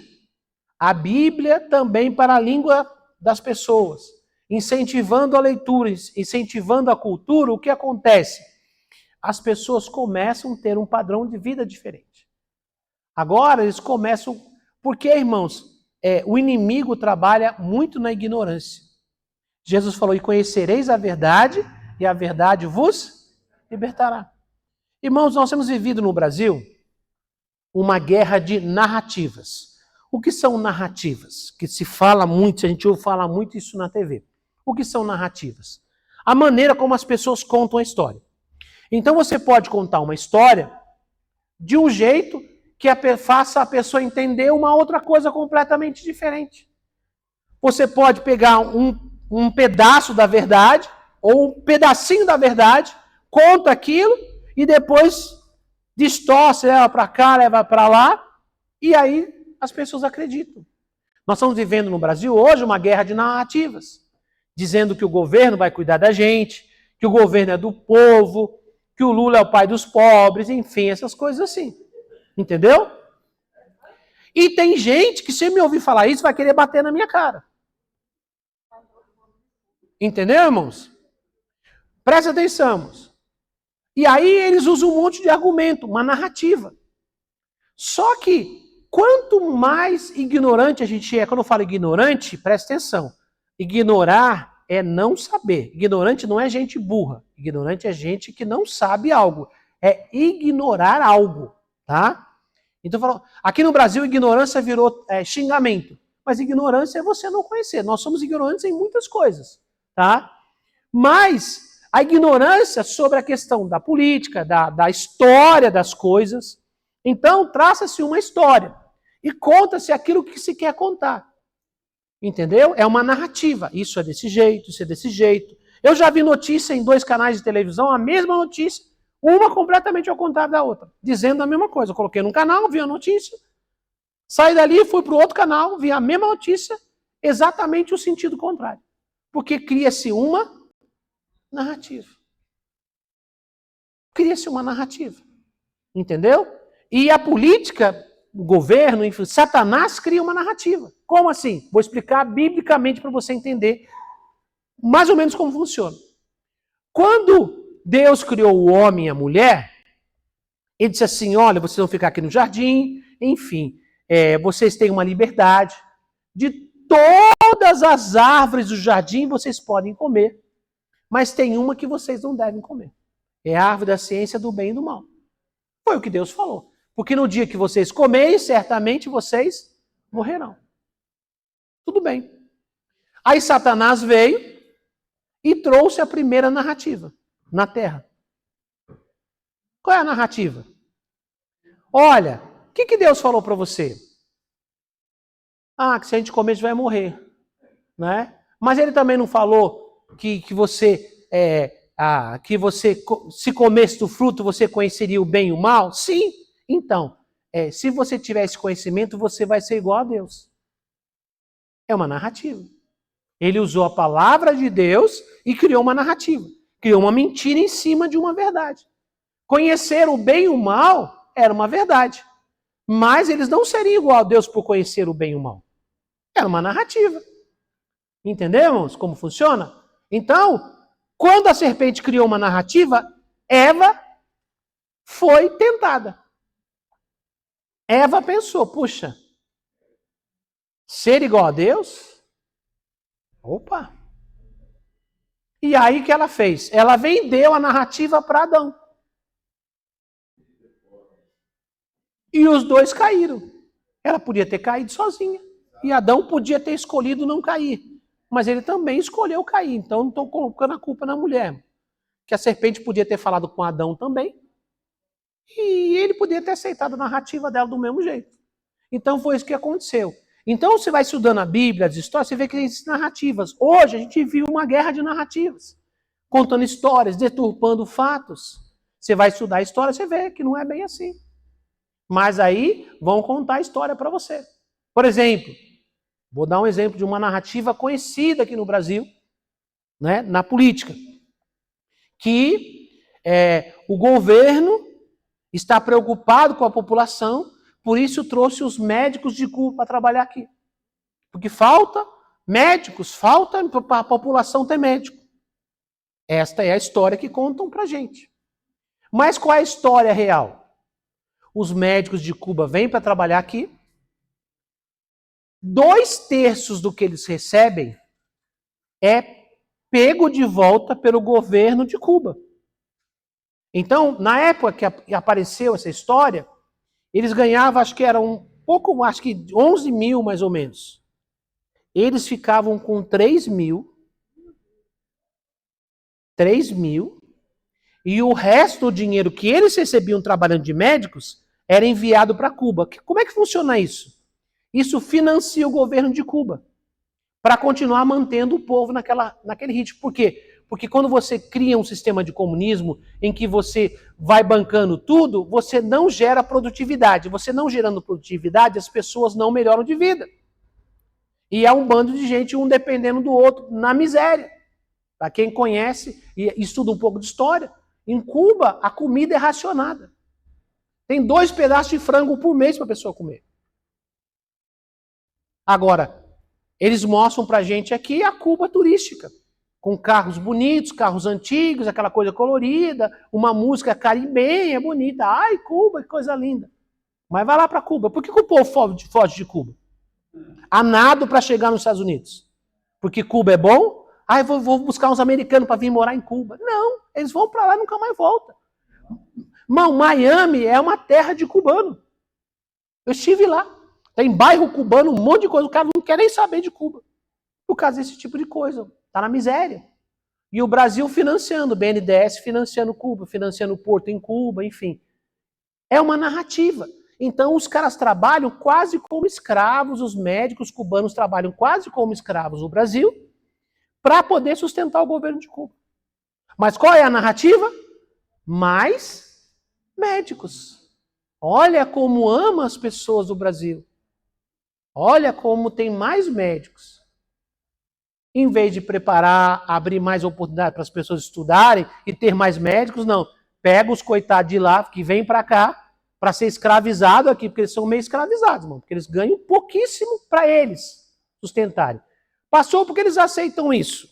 a Bíblia também para a língua das pessoas, incentivando a leitura, incentivando a cultura, o que acontece? As pessoas começam a ter um padrão de vida diferente. Agora eles começam... Porque, irmãos, o inimigo trabalha muito na ignorância. Jesus falou, e conhecereis a verdade, e a verdade vos libertará. Irmãos, nós temos vivido no Brasil uma guerra de narrativas. O que são narrativas? Que se fala muito, a gente ouve falar muito isso na TV. O que são narrativas? A maneira como as pessoas contam a história. Então você pode contar uma história de um jeito que faça a pessoa entender uma outra coisa completamente diferente. Você pode pegar um pedaço da verdade, ou um pedacinho da verdade, conta aquilo, e depois distorce, leva para cá, leva para lá, e aí as pessoas acreditam. Nós estamos vivendo no Brasil hoje uma guerra de narrativas, dizendo que o governo vai cuidar da gente, que o governo é do povo, que o Lula é o pai dos pobres, enfim, essas coisas assim. Entendeu? E tem gente que, se me ouvir falar isso, vai querer bater na minha cara. Entendeu, irmãos? Presta atenção, irmãos. E aí eles usam um monte de argumento, uma narrativa. Só que, quanto mais ignorante a gente é, quando eu falo ignorante, presta atenção. Ignorar é não saber. Ignorante não é gente burra. Ignorante é gente que não sabe algo. É ignorar algo, tá? Então, aqui no Brasil, ignorância virou xingamento. Mas ignorância é você não conhecer. Nós somos ignorantes em muitas coisas, tá? Mas a ignorância sobre a questão da política, da história das coisas. Então, traça-se uma história e conta-se aquilo que se quer contar. Entendeu? É uma narrativa. Isso é desse jeito, isso é desse jeito. Eu já vi notícia em 2 canais de televisão, a mesma notícia, uma completamente ao contrário da outra, dizendo a mesma coisa. Eu coloquei num canal, vi a notícia, saí dali, fui para o outro canal, vi a mesma notícia, exatamente o sentido contrário. Porque cria-se uma narrativa. Cria-se uma narrativa. Entendeu? E a política, o governo, enfim, Satanás cria uma narrativa. Como assim? Vou explicar biblicamente para você entender mais ou menos como funciona. Quando Deus criou o homem e a mulher, ele disse assim, olha, vocês vão ficar aqui no jardim, enfim, vocês têm uma liberdade, de todas as árvores do jardim vocês podem comer, mas tem uma que vocês não devem comer. É a árvore da ciência do bem e do mal. Foi o que Deus falou. Porque no dia que vocês comerem, certamente vocês morrerão. Tudo bem. Aí Satanás veio e trouxe a primeira narrativa na Terra. Qual é a narrativa? Olha, o que Deus falou para você? Ah, que se a gente comer, a gente vai morrer. Né? Mas ele também não falou que você se comesse do fruto, você conheceria o bem e o mal? Sim. Então, se você tiver esse conhecimento, você vai ser igual a Deus. É uma narrativa. Ele usou a palavra de Deus e criou uma narrativa. Criou uma mentira em cima de uma verdade. Conhecer o bem e o mal era uma verdade. Mas eles não seriam igual a Deus por conhecer o bem e o mal. Era uma narrativa. Entendemos como funciona? Então, quando a serpente criou uma narrativa, Eva foi tentada. Eva pensou, puxa, ser igual a Deus? Opa! E aí o que ela fez? Ela vendeu a narrativa para Adão. E os dois caíram. Ela podia ter caído sozinha. E Adão podia ter escolhido não cair. Mas ele também escolheu cair. Então não estou colocando a culpa na mulher. Que a serpente podia ter falado com Adão também. E ele podia ter aceitado a narrativa dela do mesmo jeito. Então foi isso que aconteceu. Então você vai estudando a Bíblia, as histórias, você vê que existem narrativas. Hoje a gente vive uma guerra de narrativas. Contando histórias, deturpando fatos. Você vai estudar a história, você vê que não é bem assim. Mas aí vão contar a história para você. Por exemplo, vou dar um exemplo de uma narrativa conhecida aqui no Brasil, né, na política. Que o governo está preocupado com a população, por isso trouxe os médicos de Cuba para trabalhar aqui. Porque falta médicos, falta para a população ter médico. Esta é a história que contam para a gente. Mas qual é a história real? Os médicos de Cuba vêm para trabalhar aqui. 2/3 do que eles recebem é pego de volta pelo governo de Cuba. Então, na época que apareceu essa história, eles ganhavam, acho que era acho que 11 mil mais ou menos. Eles ficavam com 3 mil, e o resto do dinheiro que eles recebiam trabalhando de médicos era enviado para Cuba. Como é que funciona isso? Isso financia o governo de Cuba para continuar mantendo o povo naquele ritmo. Por quê? Porque quando você cria um sistema de comunismo em que você vai bancando tudo, você não gera produtividade. Você não gerando produtividade, as pessoas não melhoram de vida. E é um bando de gente, um dependendo do outro, na miséria. Para quem conhece e estuda um pouco de história, em Cuba a comida é racionada. Tem 2 pedaços de frango por mês para a pessoa comer. Agora, eles mostram para a gente aqui a Cuba turística. Com carros bonitos, carros antigos, aquela coisa colorida, uma música caribenha bonita. Ai, Cuba, que coisa linda. Mas vai lá para Cuba. Por que o povo foge de Cuba? A nado para chegar nos Estados Unidos. Porque Cuba é bom? Ah, eu vou buscar uns americanos para vir morar em Cuba. Não, eles vão para lá e nunca mais voltam. Miami é uma terra de cubano. Eu estive lá. Tem bairro cubano, um monte de coisa. O cara não quer nem saber de Cuba. Por causa desse tipo de coisa. Está na miséria. E o Brasil financiando, o BNDES financiando Cuba, financiando o Porto em Cuba, enfim. É uma narrativa. Então os caras trabalham quase como escravos, os médicos cubanos trabalham quase como escravos no Brasil, para poder sustentar o governo de Cuba. Mas qual é a narrativa? Mais médicos. Olha como ama as pessoas do Brasil. Olha como tem mais médicos. Em vez de preparar, abrir mais oportunidade para as pessoas estudarem e ter mais médicos, não. Pega os coitados de lá, que vêm para cá, para ser escravizado aqui, porque eles são meio escravizados, irmão, porque eles ganham pouquíssimo para eles sustentarem. Passou porque eles aceitam isso.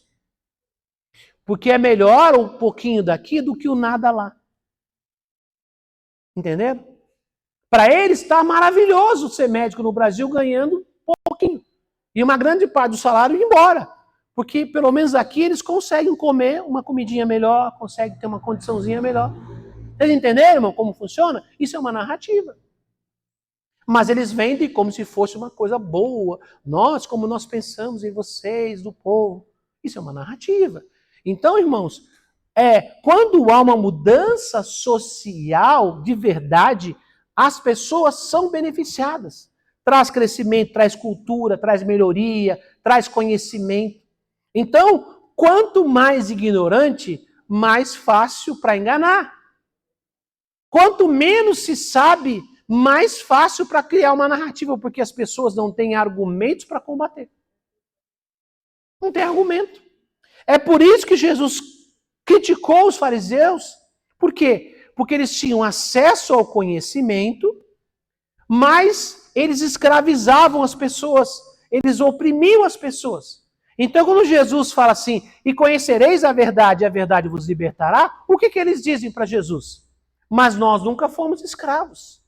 Porque é melhor um pouquinho daqui do que o nada lá. Entenderam? Para eles está maravilhoso ser médico no Brasil ganhando pouquinho. E uma grande parte do salário ir embora. Porque pelo menos aqui eles conseguem comer uma comidinha melhor, conseguem ter uma condiçãozinha melhor. Vocês entenderam, irmão, como funciona? Isso é uma narrativa. Mas eles vendem como se fosse uma coisa boa. Nós, como nós pensamos em vocês, do povo. Isso é uma narrativa. Então, irmãos, quando há uma mudança social de verdade, as pessoas são beneficiadas. Traz crescimento, traz cultura, traz melhoria, traz conhecimento. Então, quanto mais ignorante, mais fácil para enganar. Quanto menos se sabe, mais fácil para criar uma narrativa, porque as pessoas não têm argumentos para combater. Não tem argumento. É por isso que Jesus criticou os fariseus. Por quê? Porque eles tinham acesso ao conhecimento, mas eles escravizavam as pessoas, eles oprimiam as pessoas. Então, quando Jesus fala assim, e conhecereis a verdade vos libertará, o que eles dizem para Jesus? Mas nós nunca fomos escravos.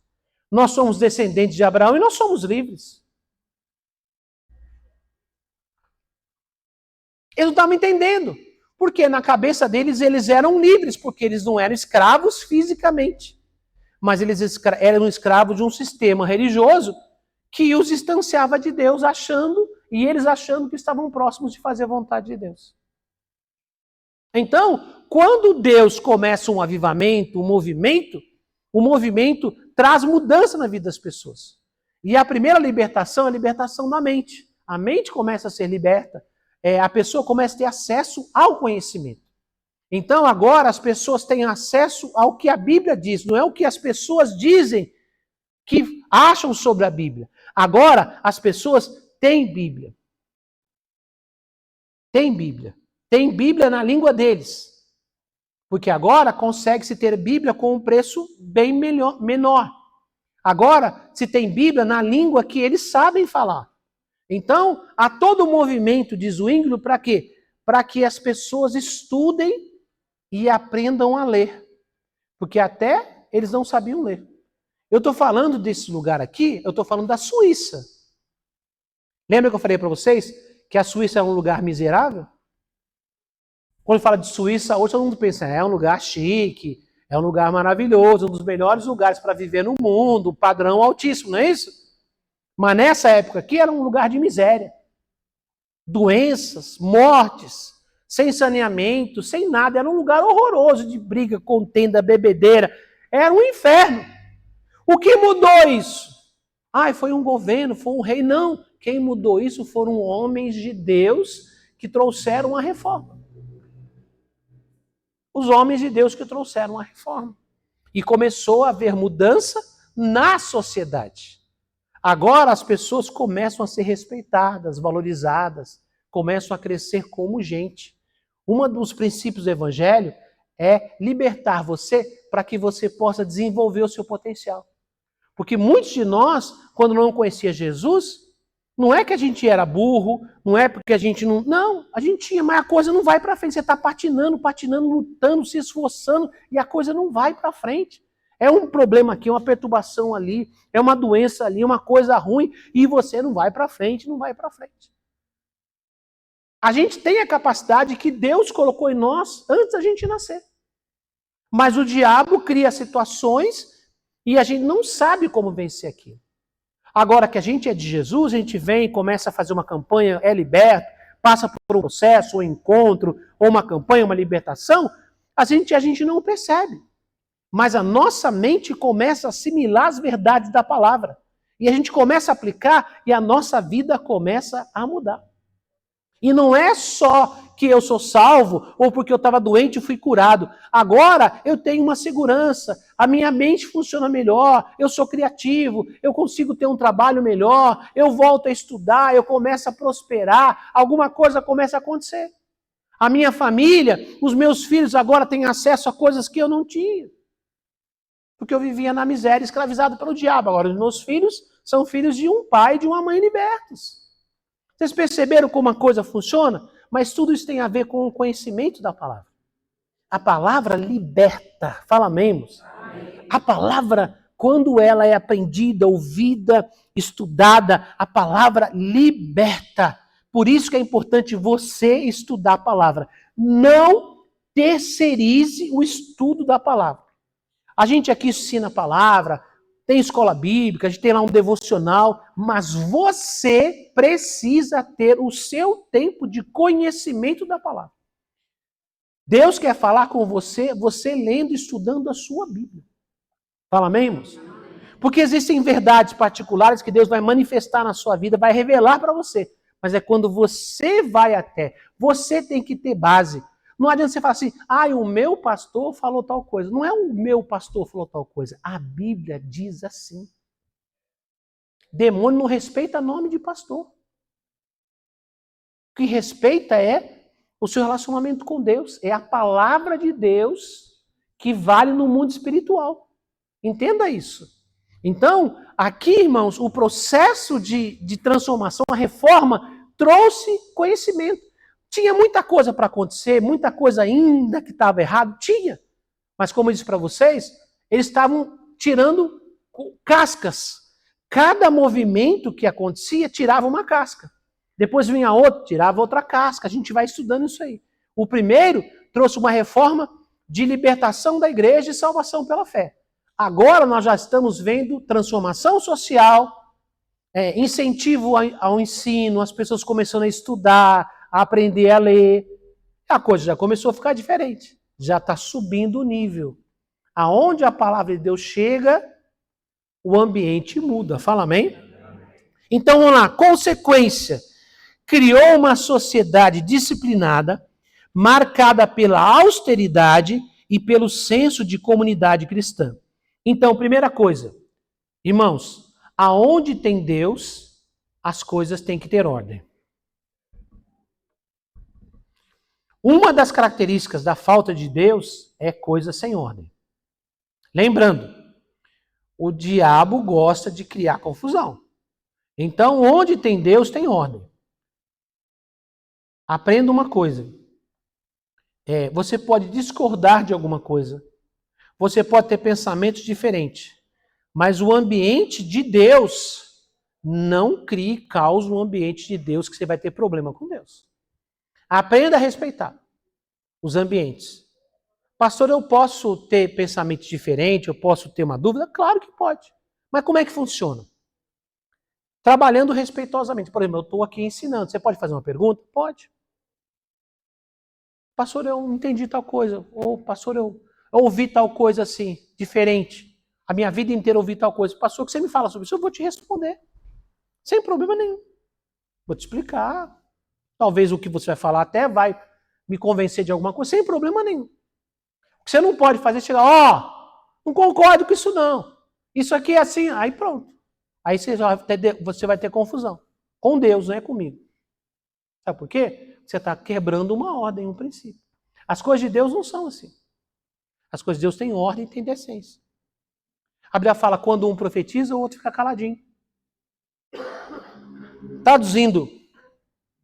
Nós somos descendentes de Abraão e nós somos livres. Eles não estavam entendendo. Porque na cabeça deles, eles eram livres, porque eles não eram escravos fisicamente. Mas eles eram escravos de um sistema religioso que os distanciava de Deus, e eles achando que estavam próximos de fazer a vontade de Deus. Então, quando Deus começa um avivamento, o movimento traz mudança na vida das pessoas. E a primeira libertação é a libertação da mente. A mente começa a ser liberta, a pessoa começa a ter acesso ao conhecimento. Então, agora as pessoas têm acesso ao que a Bíblia diz, não é o que as pessoas dizem que acham sobre a Bíblia. Agora, as pessoas têm Bíblia. Tem Bíblia. Tem Bíblia na língua deles. Porque agora consegue-se ter Bíblia com um preço bem menor. Agora se tem Bíblia na língua que eles sabem falar. Então, há todo o movimento de Zwinglio para quê? Para que as pessoas estudem e aprendam a ler. Porque até eles não sabiam ler. Eu estou falando desse lugar aqui, eu estou falando da Suíça. Lembra que eu falei para vocês que a Suíça é um lugar miserável? Quando fala de Suíça, hoje todo mundo pensa, é um lugar chique, é um lugar maravilhoso, um dos melhores lugares para viver no mundo, padrão altíssimo, não é isso? Mas nessa época aqui era um lugar de miséria. Doenças, mortes, sem saneamento, sem nada. Era um lugar horroroso de briga, contenda, bebedeira. Era um inferno. O que mudou isso? Foi um governo, foi um rei. Não, quem mudou isso foram homens de Deus que trouxeram a reforma. Os homens de Deus que trouxeram a reforma. E começou a haver mudança na sociedade. Agora as pessoas começam a ser respeitadas, valorizadas, começam a crescer como gente. Um dos princípios do Evangelho é libertar você para que você possa desenvolver o seu potencial. Porque muitos de nós, quando não conhecia Jesus, não é que a gente era burro, não é porque a gente não... Não, a gente tinha, mas a coisa não vai para frente. Você está patinando, lutando, se esforçando, e a coisa não vai para frente. É um problema aqui, uma perturbação ali, é uma doença ali, uma coisa ruim, e você não vai para frente, não vai para frente. A gente tem a capacidade que Deus colocou em nós antes da gente nascer. Mas o diabo cria situações e a gente não sabe como vencer aquilo. Agora que a gente é de Jesus, a gente vem e começa a fazer uma campanha, é liberto, passa por um processo, um encontro, ou uma campanha, uma libertação, a gente não percebe. Mas a nossa mente começa a assimilar as verdades da palavra. E a gente começa a aplicar e a nossa vida começa a mudar. E não é só que eu sou salvo ou porque eu estava doente e fui curado. Agora eu tenho uma segurança, a minha mente funciona melhor, eu sou criativo, eu consigo ter um trabalho melhor, eu volto a estudar, eu começo a prosperar, alguma coisa começa a acontecer. A minha família, os meus filhos agora têm acesso a coisas que eu não tinha. Porque eu vivia na miséria, escravizado pelo diabo. Agora os meus filhos são filhos de um pai e de uma mãe libertos. Vocês perceberam como a coisa funciona? Mas tudo isso tem a ver com o conhecimento da palavra. A palavra liberta. Fala amém, irmãos? A palavra, quando ela é aprendida, ouvida, estudada, a palavra liberta. Por isso que é importante você estudar a palavra. Não terceirize o estudo da palavra. A gente aqui ensina a palavra, tem escola bíblica, a gente tem lá um devocional, mas você precisa ter o seu tempo de conhecimento da palavra. Deus quer falar com você, você lendo e estudando a sua Bíblia. Fala amém, irmãos? Porque existem verdades particulares que Deus vai manifestar na sua vida, vai revelar para você. Mas é quando você vai até, você tem que ter base. Não adianta você falar assim, o meu pastor falou tal coisa. Não é o meu pastor falou tal coisa. A Bíblia diz assim. Demônio não respeita nome de pastor. O que respeita é o seu relacionamento com Deus. É a palavra de Deus que vale no mundo espiritual. Entenda isso. Então, aqui, irmãos, o processo de transformação, a reforma, trouxe conhecimento. Tinha muita coisa para acontecer, muita coisa ainda que estava errado, tinha. Mas como eu disse para vocês, eles estavam tirando cascas. Cada movimento que acontecia tirava uma casca. Depois vinha outro, tirava outra casca. A gente vai estudando isso aí. O primeiro trouxe uma reforma de libertação da igreja e salvação pela fé. Agora nós já estamos vendo transformação social, incentivo ao ensino, as pessoas começando a estudar, a aprender a ler. A coisa já começou a ficar diferente. Já está subindo o nível. Aonde a palavra de Deus chega, o ambiente muda. Fala amém? Então vamos lá. Consequência. Criou uma sociedade disciplinada, marcada pela austeridade e pelo senso de comunidade cristã. Então, primeira coisa, irmãos, aonde tem Deus, as coisas têm que ter ordem. Uma das características da falta de Deus é coisa sem ordem. Lembrando, o diabo gosta de criar confusão. Então, onde tem Deus, tem ordem. Aprenda uma coisa. Você pode discordar de alguma coisa. Você pode ter pensamentos diferentes. Mas o ambiente de Deus, não crie caos no ambiente de Deus que você vai ter problema com Deus. Aprenda a respeitar os ambientes. Pastor, eu posso ter pensamentos diferentes? Eu posso ter uma dúvida? Claro que pode. Mas como é que funciona? Trabalhando respeitosamente. Por exemplo, eu estou aqui ensinando. Você pode fazer uma pergunta? Pode. Pastor, eu entendi tal coisa. Ou, pastor, eu ouvi tal coisa assim, diferente. A minha vida inteira eu ouvi tal coisa. Pastor, o que você me fala sobre isso? Eu vou te responder. Sem problema nenhum. Vou te explicar. Talvez o que você vai falar até vai me convencer de alguma coisa, sem problema nenhum. O que você não pode fazer é chegar, não concordo com isso não. Isso aqui é assim, aí pronto. Aí você vai ter confusão. Com Deus, não é comigo. Sabe por quê? Você está quebrando uma ordem, um princípio. As coisas de Deus não são assim. As coisas de Deus têm ordem e têm decência. A Bíblia fala, quando um profetiza, o outro fica caladinho. Traduzindo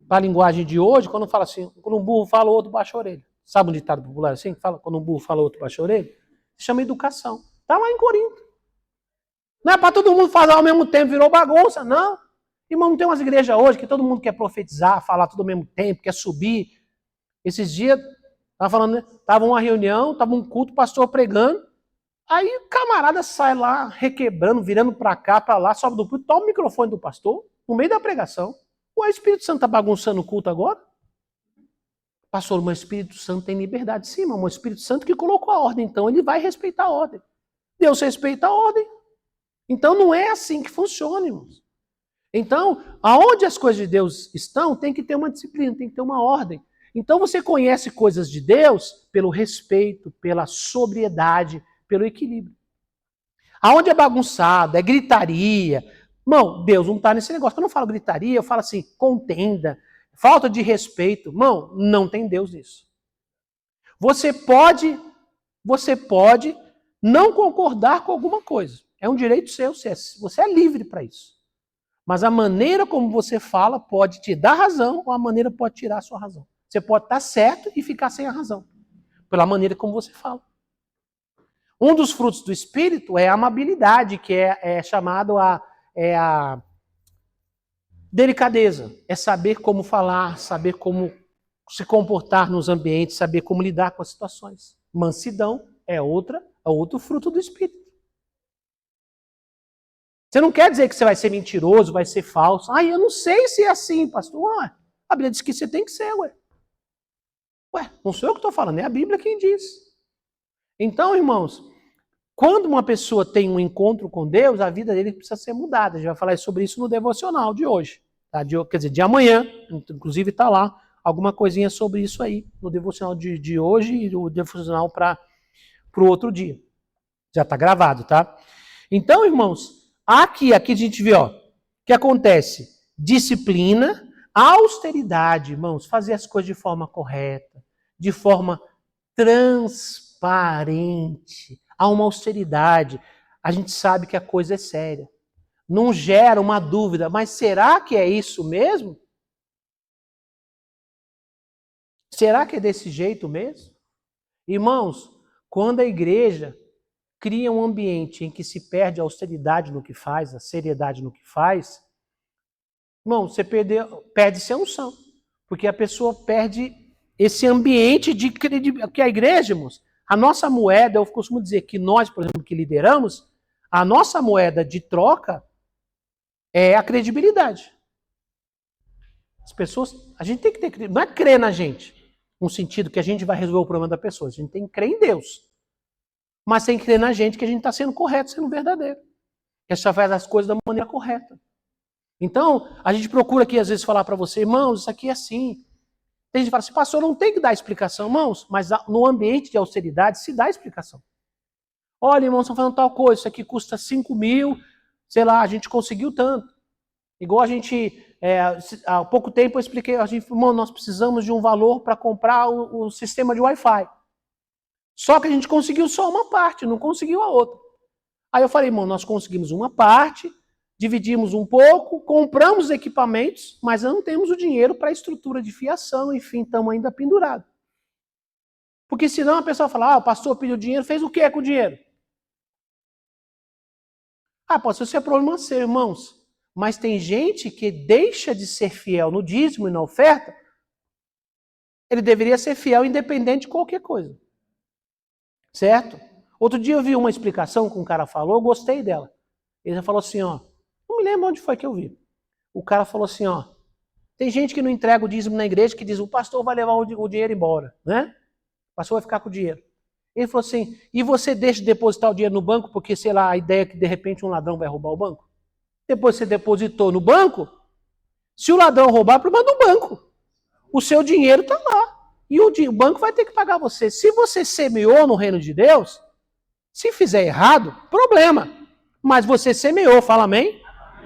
para a linguagem de hoje, quando fala assim, quando um burro fala, o outro baixa a orelha. Sabe um ditado popular assim? Fala, quando um burro fala, o outro baixa a orelha? Se chama educação. Está lá em Corinto. Não é para todo mundo fazer ao mesmo tempo, virou bagunça, não. Irmão, não tem umas igrejas hoje que todo mundo quer profetizar, falar tudo ao mesmo tempo, quer subir. Esses dias, estava uma reunião, estava um culto, o pastor pregando, aí o camarada sai lá, requebrando, virando para cá, para lá, sobe do culto, toma o microfone do pastor, no meio da pregação. O Espírito Santo está bagunçando o culto agora? Pastor, mas o Espírito Santo tem liberdade. Sim, mas o Espírito Santo que colocou a ordem, então ele vai respeitar a ordem. Deus respeita a ordem. Então não é assim que funciona, irmãos. Então, aonde as coisas de Deus estão, tem que ter uma disciplina, tem que ter uma ordem. Então você conhece coisas de Deus pelo respeito, pela sobriedade, pelo equilíbrio. Aonde é bagunçado, é gritaria. Irmão, Deus não está nesse negócio. Quando eu falo gritaria, eu falo assim, contenda, falta de respeito. Irmão, não tem Deus nisso. Você pode não concordar com alguma coisa. É um direito seu, você é livre para isso. Mas a maneira como você fala pode te dar razão ou a maneira pode tirar a sua razão. Você pode estar certo e ficar sem a razão, pela maneira como você fala. Um dos frutos do Espírito é a amabilidade, que é chamado a delicadeza. É saber como falar, saber como se comportar nos ambientes, saber como lidar com as situações. Mansidão é outro fruto do Espírito. Você não quer dizer que você vai ser mentiroso, vai ser falso. Eu não sei se é assim, pastor. A Bíblia diz que você tem que ser, ué. Não sou eu que estou falando, é a Bíblia quem diz. Então, irmãos, quando uma pessoa tem um encontro com Deus, a vida dele precisa ser mudada. A gente vai falar sobre isso no devocional de hoje. Tá? Quer dizer, de amanhã. Inclusive está lá alguma coisinha sobre isso aí, no devocional de hoje e o devocional para o outro dia. Já está gravado, tá? Então, irmãos, aqui a gente vê, o que acontece? Disciplina, austeridade, irmãos, fazer as coisas de forma correta, de forma transparente. Há uma austeridade. A gente sabe que a coisa é séria. Não gera uma dúvida, mas será que é isso mesmo? Será que é desse jeito mesmo? Irmãos, quando a igreja cria um ambiente em que se perde a austeridade no que faz, a seriedade no que faz, irmão, você perde-se a unção. Porque a pessoa perde esse ambiente de credibilidade. Porque a igreja, irmãos, a nossa moeda, eu costumo dizer que nós, por exemplo, que lideramos, a nossa moeda de troca é a credibilidade. As pessoas, a gente tem que ter credibilidade. Não é crer na gente, no sentido que a gente vai resolver o problema da pessoa. A gente tem que crer em Deus. Mas tem que crer na gente que a gente está sendo correto, sendo verdadeiro. Que a gente faz as coisas da maneira correta. Então, a gente procura aqui, às vezes, falar para você, irmãos, isso aqui é assim. Tem gente que fala assim, pastor, não tem que dar explicação, irmãos, mas no ambiente de austeridade se dá explicação. Olha, irmãos, estão falando tal coisa, isso aqui custa 5 mil, sei lá, a gente conseguiu tanto. Igual a gente, há pouco tempo eu expliquei, irmão, nós precisamos de um valor para comprar o sistema de Wi-Fi. Só que a gente conseguiu só uma parte, não conseguiu a outra. Aí eu falei, irmão, nós conseguimos uma parte, dividimos um pouco, compramos equipamentos, mas não temos o dinheiro para a estrutura de fiação, enfim, estamos ainda pendurados. Porque senão a pessoa fala, o pastor pediu dinheiro, fez o que com o dinheiro? Pode ser problema seu, irmãos. Mas tem gente que deixa de ser fiel no dízimo e na oferta, ele deveria ser fiel independente de qualquer coisa. Certo? Outro dia eu vi uma explicação que um cara falou, eu gostei dela. Ele falou assim, não me lembro onde foi que eu vi. O cara falou assim, tem gente que não entrega o dízimo na igreja, que diz, o pastor vai levar o dinheiro embora, né? O pastor vai ficar com o dinheiro. Ele falou assim, e você deixa de depositar o dinheiro no banco, porque, sei lá, a ideia é que de repente um ladrão vai roubar o banco? Depois você depositou no banco, se o ladrão roubar, é problema do banco. O seu dinheiro está lá. E o banco vai ter que pagar você. Se você semeou no reino de Deus, se fizer errado, problema. Mas você semeou, fala amém?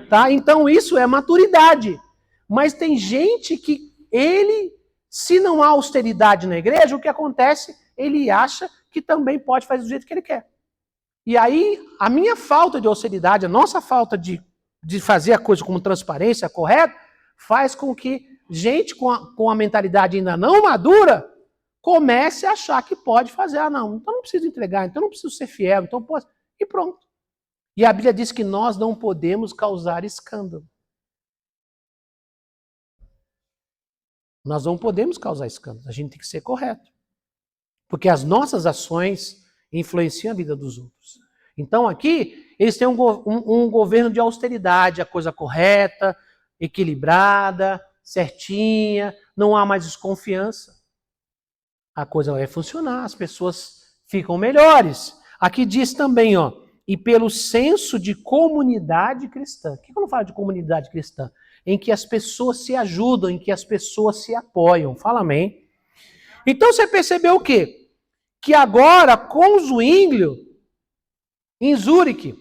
Tá? Então isso é maturidade. Mas tem gente que se não há austeridade na igreja, o que acontece? Ele acha que também pode fazer do jeito que ele quer. E aí, a minha falta de austeridade, a nossa falta de fazer a coisa com transparência correta, faz com que gente com a mentalidade ainda não madura comece a achar que pode fazer. Não, então não preciso entregar, então não preciso ser fiel, então posso. e pronto. E a Bíblia diz que nós não podemos causar escândalo. Nós não podemos causar escândalo, a gente tem que ser correto. Porque as nossas ações influenciam a vida dos outros. Então aqui, eles têm um governo de austeridade, a coisa correta, equilibrada, certinha, não há mais desconfiança. A coisa vai funcionar, as pessoas ficam melhores. Aqui diz também, ó, e pelo senso de comunidade cristã. O que eu não falo de comunidade cristã? Em que as pessoas se ajudam, em que as pessoas se apoiam. Fala amém. Então você percebeu o quê? Que agora, com Zwinglio, em Zurique,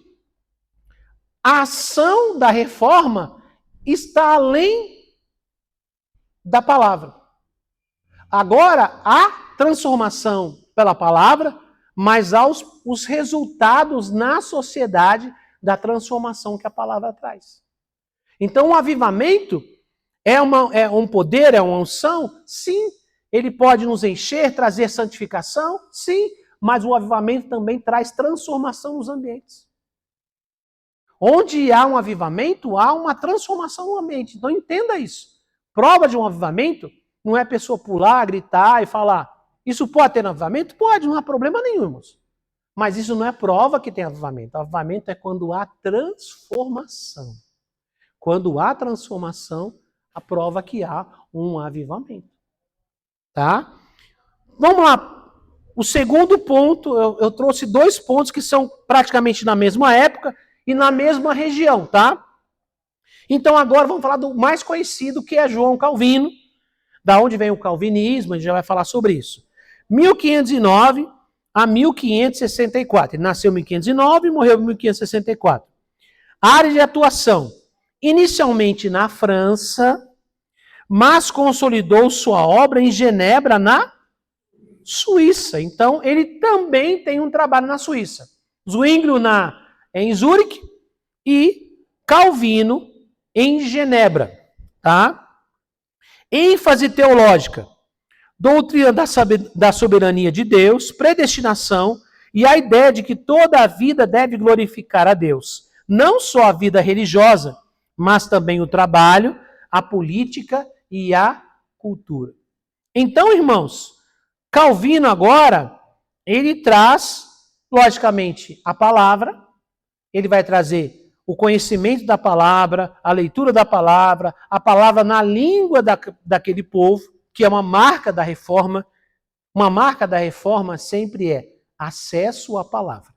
a ação da reforma está além da palavra. Agora, há transformação pela palavra, mas há os resultados na sociedade da transformação que a palavra traz. Então, o avivamento é um poder, é uma unção? Sim. Ele pode nos encher, trazer santificação? Sim. Mas o avivamento também traz transformação nos ambientes. Onde há um avivamento, há uma transformação no ambiente. Então, entenda isso. Prova de um avivamento não é a pessoa pular, gritar e falar. Isso pode ter avivamento? Pode, não há problema nenhum, irmãos. Mas isso não é prova que tem avivamento. Avivamento é quando há transformação. Quando há transformação, a prova que há um avivamento. Tá? Vamos lá. O segundo ponto, eu trouxe 2 pontos que são praticamente na mesma época e na mesma região, tá? Então agora vamos falar do mais conhecido, que é João Calvino. Da onde vem o calvinismo, a gente já vai falar sobre isso. 1509 a 1564. Ele nasceu em 1509 e morreu em 1564. Área de atuação. Inicialmente na França, mas consolidou sua obra em Genebra, na Suíça. Então, ele também tem um trabalho na Suíça. Zwinglio em Zurique e Calvino em Genebra. Tá? ênfase teológica, doutrina da soberania de Deus, predestinação e a ideia de que toda a vida deve glorificar a Deus. Não só a vida religiosa, mas também o trabalho, a política e a cultura. Então, irmãos, Calvino agora, ele traz, logicamente, a palavra, ele vai trazer o conhecimento da palavra, a leitura da palavra, a palavra na língua daquele povo, que é uma marca da reforma. Uma marca da reforma sempre é acesso à palavra.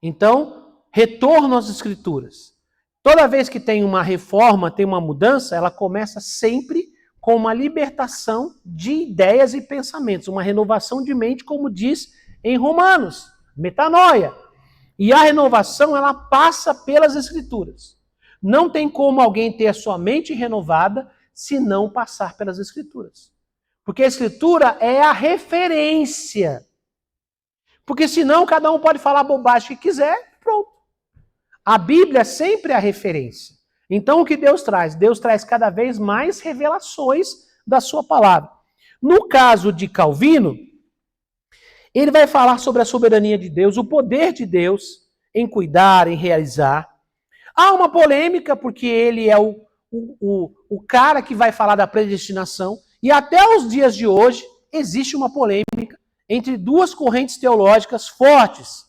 Então, retorno às escrituras. Toda vez que tem uma reforma, tem uma mudança, ela começa sempre com uma libertação de ideias e pensamentos, uma renovação de mente, como diz em Romanos, metanoia. E a renovação, ela passa pelas escrituras. Não tem como alguém ter a sua mente renovada se não passar pelas escrituras. Porque a escritura é a referência. Porque senão cada um pode falar a bobagem que quiser, pronto. A Bíblia é sempre a referência. Então o que Deus traz? Deus traz cada vez mais revelações da sua palavra. No caso de Calvino, ele vai falar sobre a soberania de Deus, o poder de Deus em cuidar, em realizar. Há uma polêmica, porque ele é o cara que vai falar da predestinação, e até os dias de hoje existe uma polêmica entre 2 correntes teológicas fortes,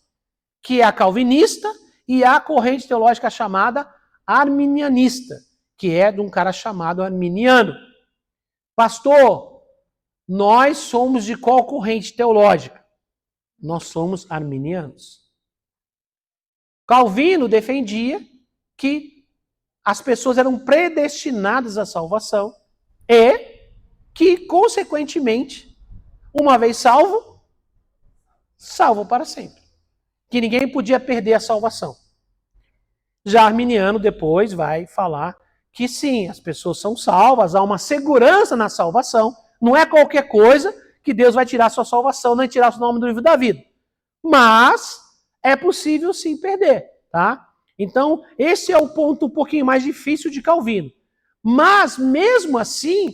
que é a calvinista e a corrente teológica chamada arminianista, que é de um cara chamado Arminiano. Pastor, nós somos de qual corrente teológica? Nós somos arminianos. Calvino defendia que as pessoas eram predestinadas à salvação e que, consequentemente, uma vez salvo, salvo para sempre. Que ninguém podia perder a salvação. Já Arminiano depois vai falar que sim, as pessoas são salvas, há uma segurança na salvação, não é qualquer coisa que Deus vai tirar sua salvação, nem tirar seu nome do livro da vida. Mas é possível sim perder, tá? Então, esse é o ponto um pouquinho mais difícil de Calvino. Mas, mesmo assim,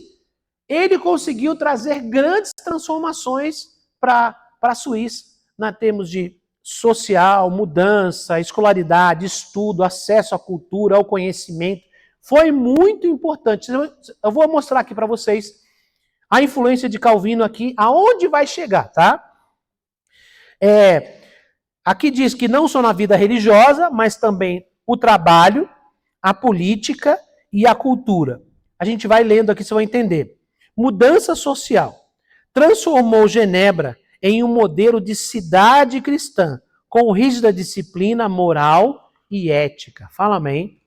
ele conseguiu trazer grandes transformações para a Suíça, na termos de social, mudança, escolaridade, estudo, acesso à cultura, ao conhecimento, foi muito importante. Eu vou mostrar aqui para vocês a influência de Calvino aqui, aonde vai chegar, tá? Aqui diz que não só na vida religiosa, mas também o trabalho, a política e a cultura. A gente vai lendo aqui, você vai entender. Mudança social. Transformou Genebra em um modelo de cidade cristã, com rígida disciplina moral e ética. Fala amém.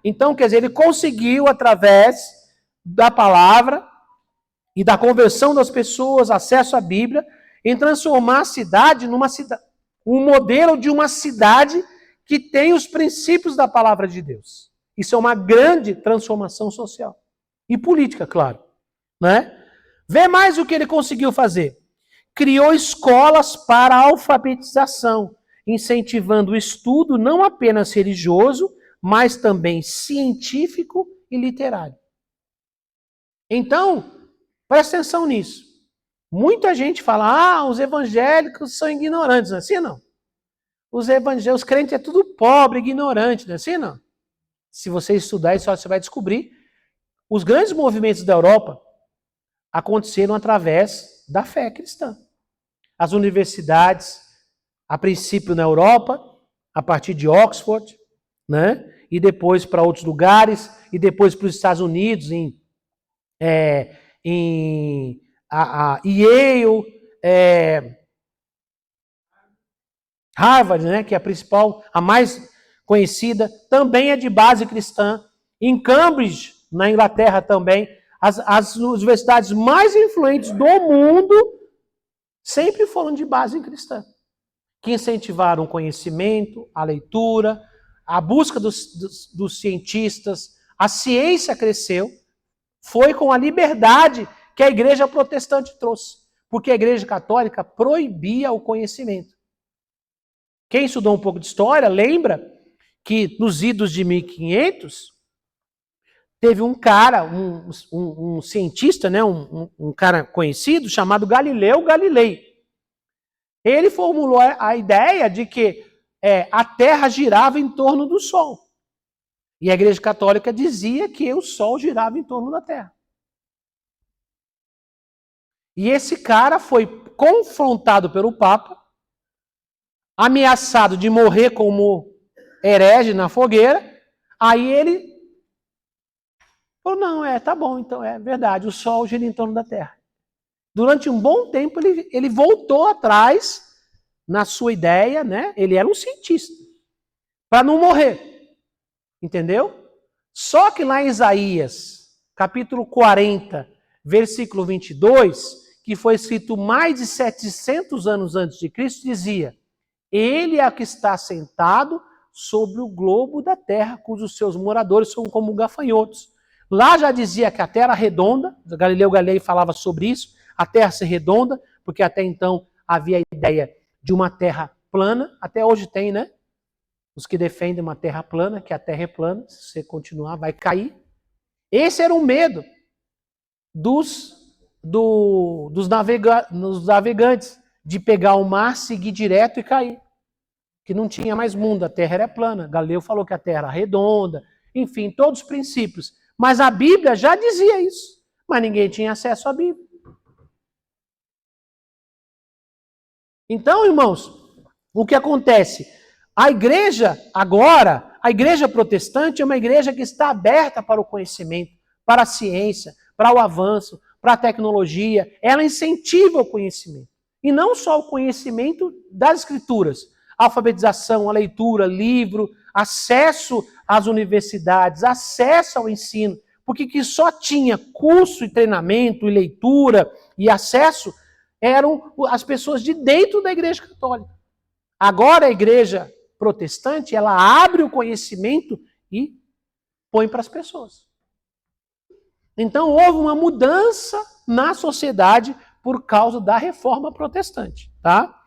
Então, quer dizer, ele conseguiu, através da palavra e da conversão das pessoas, acesso à Bíblia, em transformar a cidade numa cidade, um modelo de uma cidade que tem os princípios da palavra de Deus. Isso é uma grande transformação social. E política, claro. Né? Vê mais o que ele conseguiu fazer. Criou escolas para a alfabetização, incentivando o estudo não apenas religioso, mas também científico e literário. Então, presta atenção nisso. Muita gente fala, os evangélicos são ignorantes, não é assim não? Os crentes é tudo pobre, ignorante, não é assim não? Se você estudar isso, você vai descobrir. Os grandes movimentos da Europa aconteceram através da fé cristã. As universidades, a princípio na Europa, a partir de Oxford, né? E depois para outros lugares, e depois para os Estados Unidos, em Yale, Harvard, né, que é a principal, a mais conhecida, também é de base cristã. Em Cambridge, na Inglaterra também, as universidades mais influentes do mundo sempre foram de base cristã, que incentivaram o conhecimento, a leitura, a busca dos cientistas. A ciência cresceu, foi com a liberdade que a igreja protestante trouxe, porque a igreja católica proibia o conhecimento. Quem estudou um pouco de história lembra que nos idos de 1500 teve um cara, um cientista, né, um cara conhecido chamado Galileu Galilei. Ele formulou a ideia de que a Terra girava em torno do Sol. E a Igreja Católica dizia que o Sol girava em torno da Terra. E esse cara foi confrontado pelo Papa, ameaçado de morrer como herege na fogueira. Aí ele falou, não, tá bom, então é verdade, o Sol gira em torno da Terra. Durante um bom tempo ele voltou atrás na sua ideia, né? Ele era um cientista, para não morrer. Entendeu? Só que lá em Isaías, capítulo 40, versículo 22, que foi escrito mais de 700 anos antes de Cristo, dizia: Ele é o que está sentado sobre o globo da terra, cujos seus moradores são como gafanhotos. Lá já dizia que a terra era redonda, Galileu Galilei falava sobre isso, a terra ser redonda, porque até então havia a ideia de uma terra plana, até hoje tem, né? Os que defendem uma terra plana, que a terra é plana, se você continuar vai cair. Esse era o medo dos navegantes, de pegar o mar, seguir direto e cair. Que não tinha mais mundo, a terra era plana. Galileu falou que a terra era redonda, enfim, todos os princípios. Mas a Bíblia já dizia isso, mas ninguém tinha acesso à Bíblia. Então, irmãos, o que acontece? A igreja, agora, a igreja protestante é uma igreja que está aberta para o conhecimento, para a ciência, para o avanço, para a tecnologia. Ela incentiva o conhecimento. E não só o conhecimento das escrituras, a alfabetização, a leitura, livro, acesso às universidades, acesso ao ensino, porque que só tinha curso e treinamento e leitura e acesso eram as pessoas de dentro da igreja católica. Agora a igreja protestante, ela abre o conhecimento e põe para as pessoas. Então houve uma mudança na sociedade por causa da reforma protestante, tá?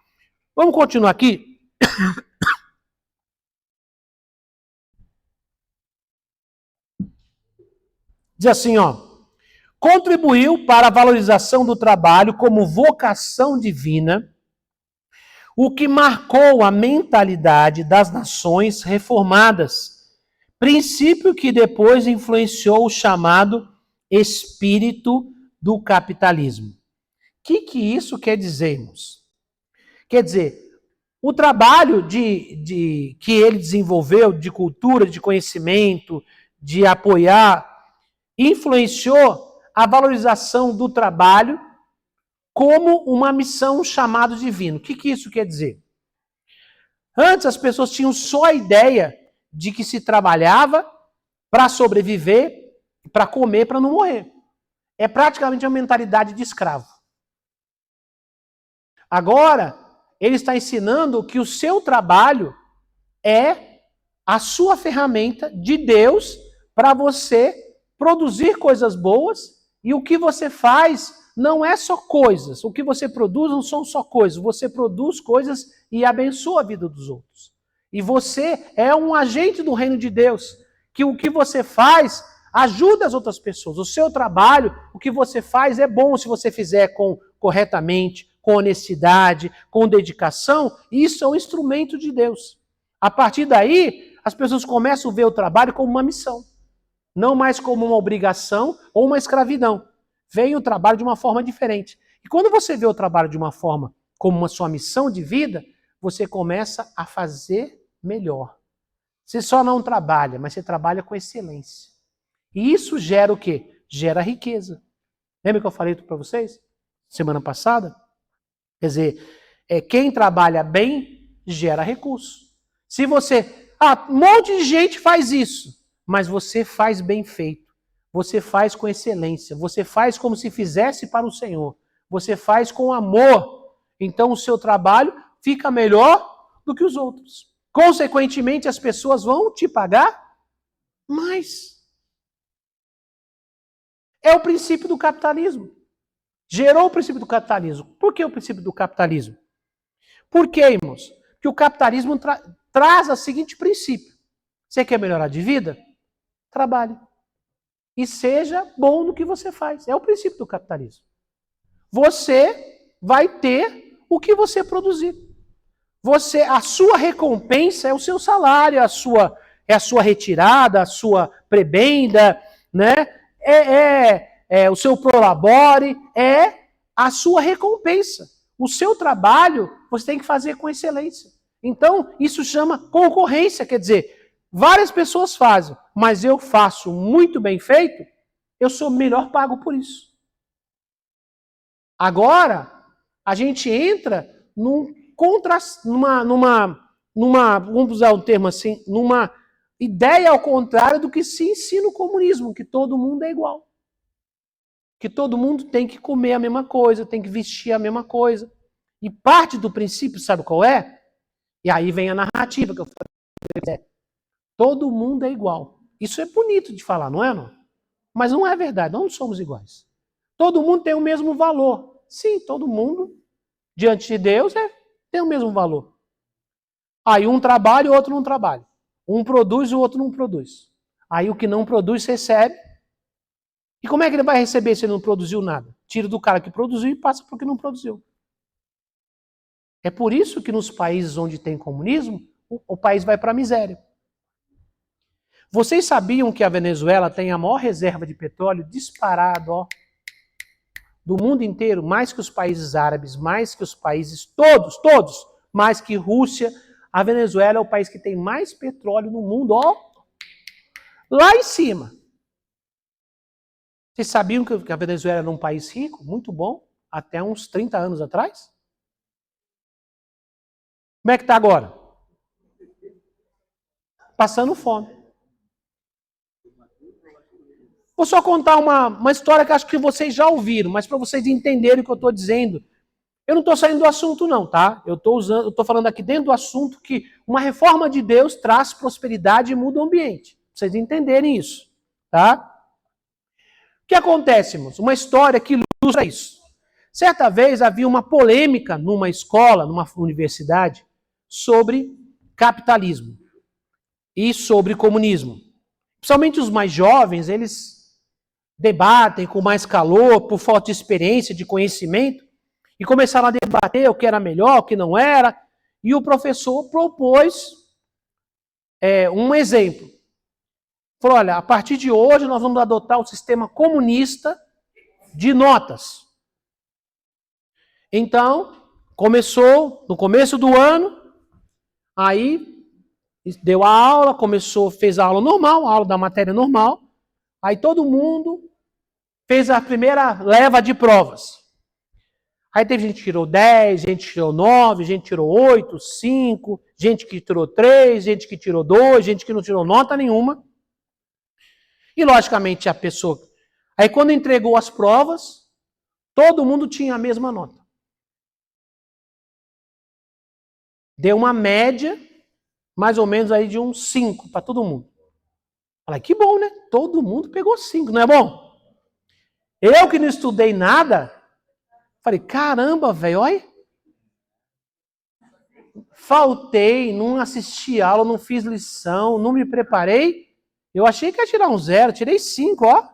Vamos continuar aqui. Diz assim, contribuiu para a valorização do trabalho como vocação divina. o que marcou a mentalidade das nações reformadas, princípio que depois influenciou o chamado espírito do capitalismo. O que isso quer dizer, irmãos? Quer dizer, o trabalho que ele desenvolveu de cultura, de conhecimento, de apoiar, influenciou a valorização do trabalho como uma missão, um chamado divino. O que isso quer dizer? Antes as pessoas tinham só a ideia de que se trabalhava para sobreviver, para comer, para não morrer. É praticamente uma mentalidade de escravo. Agora, ele está ensinando que o seu trabalho é a sua ferramenta de Deus para você produzir coisas boas, e o que você faz não é só coisas. O que você produz não são só coisas. Você produz coisas e abençoa a vida dos outros. E você é um agente do reino de Deus, que o que você faz ajuda as outras pessoas. O seu trabalho, o que você faz é bom se você fizer corretamente, com honestidade, com dedicação. Isso é um instrumento de Deus. A partir daí, as pessoas começam a ver o trabalho como uma missão, não mais como uma obrigação ou uma escravidão. Vem o trabalho de uma forma diferente. E quando você vê o trabalho de uma forma como uma sua missão de vida, você começa a fazer melhor. Você só não trabalha, mas você trabalha com excelência. E isso gera o quê? Gera riqueza. Lembra que eu falei para vocês semana passada? Quer dizer, quem trabalha bem gera recurso. Se você... um monte de gente faz isso, mas você faz bem feito. Você faz com excelência. Você faz como se fizesse para o Senhor. Você faz com amor. Então o seu trabalho fica melhor do que os outros. Consequentemente, as pessoas vão te pagar mais. É o princípio do capitalismo. Gerou o princípio do capitalismo. Por que o princípio do capitalismo? Por quê, irmãos? Porque o capitalismo traz o seguinte princípio. Você quer melhorar de vida? Trabalhe. E seja bom no que você faz. É o princípio do capitalismo. Você vai ter o que você produzir. A sua recompensa é o seu salário, é a sua retirada, a sua prebenda, né? O seu prolabore, é a sua recompensa. O seu trabalho você tem que fazer com excelência. Então, isso chama concorrência, quer dizer, várias pessoas fazem, mas eu faço muito bem feito, eu sou melhor pago por isso. Agora, a gente entra vamos usar um termo assim, numa ideia ao contrário do que se ensina o comunismo, que todo mundo é igual. Que todo mundo tem que comer a mesma coisa, tem que vestir a mesma coisa. E parte do princípio, sabe qual é? E aí vem a narrativa que eu falei. Todo mundo é igual. Isso é bonito de falar, não é? Não? Mas não é verdade, não somos iguais. Todo mundo tem o mesmo valor. Sim, todo mundo, diante de Deus, tem o mesmo valor. Aí um trabalha e o outro não trabalha. Um produz e o outro não produz. Aí o que não produz recebe. E como é que ele vai receber se ele não produziu nada? Tira do cara que produziu e passa para o que não produziu. É por isso que nos países onde tem comunismo, o país vai para a miséria. Vocês sabiam que a Venezuela tem a maior reserva de petróleo disparado, do mundo inteiro, mais que os países árabes, mais que os países todos, mais que Rússia. A Venezuela é o país que tem mais petróleo no mundo, lá em cima. Vocês sabiam que a Venezuela era um país rico, muito bom, até uns 30 anos atrás? Como é que está agora? Passando fome. Vou só contar uma história que acho que vocês já ouviram, mas para vocês entenderem o que eu estou dizendo. Eu não estou saindo do assunto não, tá? Eu estou falando aqui dentro do assunto que uma reforma de Deus traz prosperidade e muda o ambiente. Pra vocês entenderem isso, tá? O que acontece, irmãos? Uma história que ilustra isso. Certa vez havia uma polêmica numa escola, numa universidade, sobre capitalismo e sobre comunismo. Principalmente os mais jovens, eles debatem com mais calor, por falta de experiência, de conhecimento, e começaram a debater o que era melhor, o que não era. e o professor propôs um exemplo. Falou, olha, a partir de hoje nós vamos adotar o sistema comunista de notas. Então, começou no começo do ano, aí deu a aula, fez a aula normal, a aula da matéria normal, aí todo mundo fez a primeira leva de provas. Aí teve gente que tirou 10, gente que tirou 9, gente que tirou 8, 5, gente que tirou 3, gente que tirou 2, gente que não tirou nota nenhuma. E, logicamente, a pessoa... Aí, quando entregou as provas, todo mundo tinha a mesma nota. Deu uma média, mais ou menos, aí de uns 5 para todo mundo. Falei, que bom, né? Todo mundo pegou 5, não é bom? Eu que não estudei nada, falei, caramba, velho, olha. Faltei, não assisti aula, não fiz lição, não me preparei. Eu achei que ia tirar um 0, tirei 5, ó.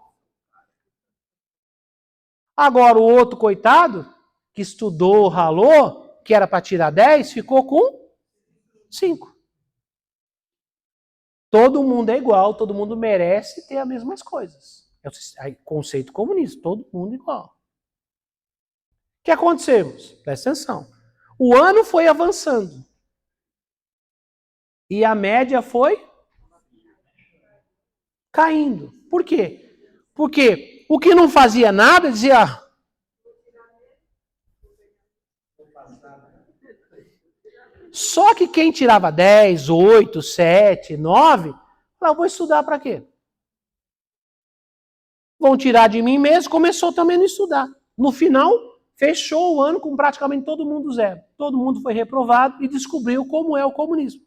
Agora o outro coitado, que estudou, ralou, que era para tirar 10, ficou com 5. Todo mundo é igual, todo mundo merece ter as mesmas coisas. É o conceito comunista, todo mundo igual. O que aconteceu? Presta atenção. O ano foi avançando. E a média foi caindo. Por quê? Porque o que não fazia nada dizia... Só que quem tirava 10, 8, 7, 9, falava, vou estudar para quê? Vão tirar de mim mesmo, começou também a não estudar. No final, fechou o ano com praticamente todo mundo 0. Todo mundo foi reprovado e descobriu como é o comunismo.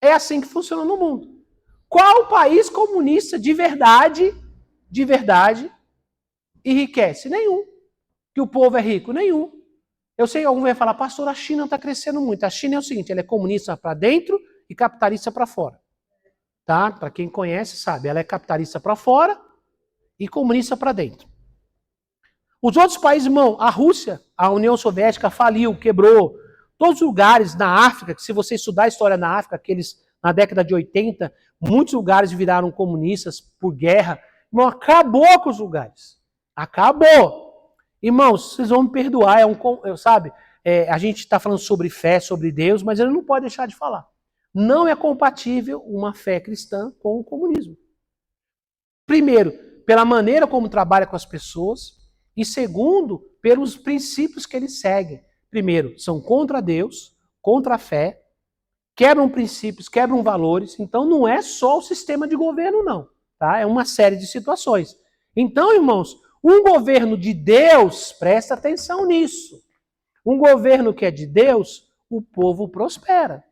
É assim que funciona no mundo. Qual país comunista de verdade, enriquece? Nenhum. Que o povo é rico? Nenhum. Eu sei que algum vai falar, pastor, a China está crescendo muito. A China é o seguinte, ela é comunista para dentro e capitalista para fora. Tá? Para quem conhece, sabe, ela é capitalista para fora e comunista para dentro. Os outros países, irmão, a Rússia, a União Soviética faliu, quebrou. Todos os lugares na África, que se você estudar a história na África, na década de 80, muitos lugares viraram comunistas por guerra. Irmão, acabou com os lugares. Acabou. Irmãos, vocês vão me perdoar, sabe? A gente está falando sobre fé, sobre Deus, mas ele não pode deixar de falar. Não é compatível uma fé cristã com o comunismo. Primeiro, pela maneira como trabalha com as pessoas, e segundo, pelos princípios que eles seguem. Primeiro, são contra Deus, contra a fé, quebram princípios, quebram valores. Então, não é só o sistema de governo, não. Tá? É uma série de situações. Então, irmãos, um governo de Deus, presta atenção nisso. Um governo que é de Deus, o povo prospera.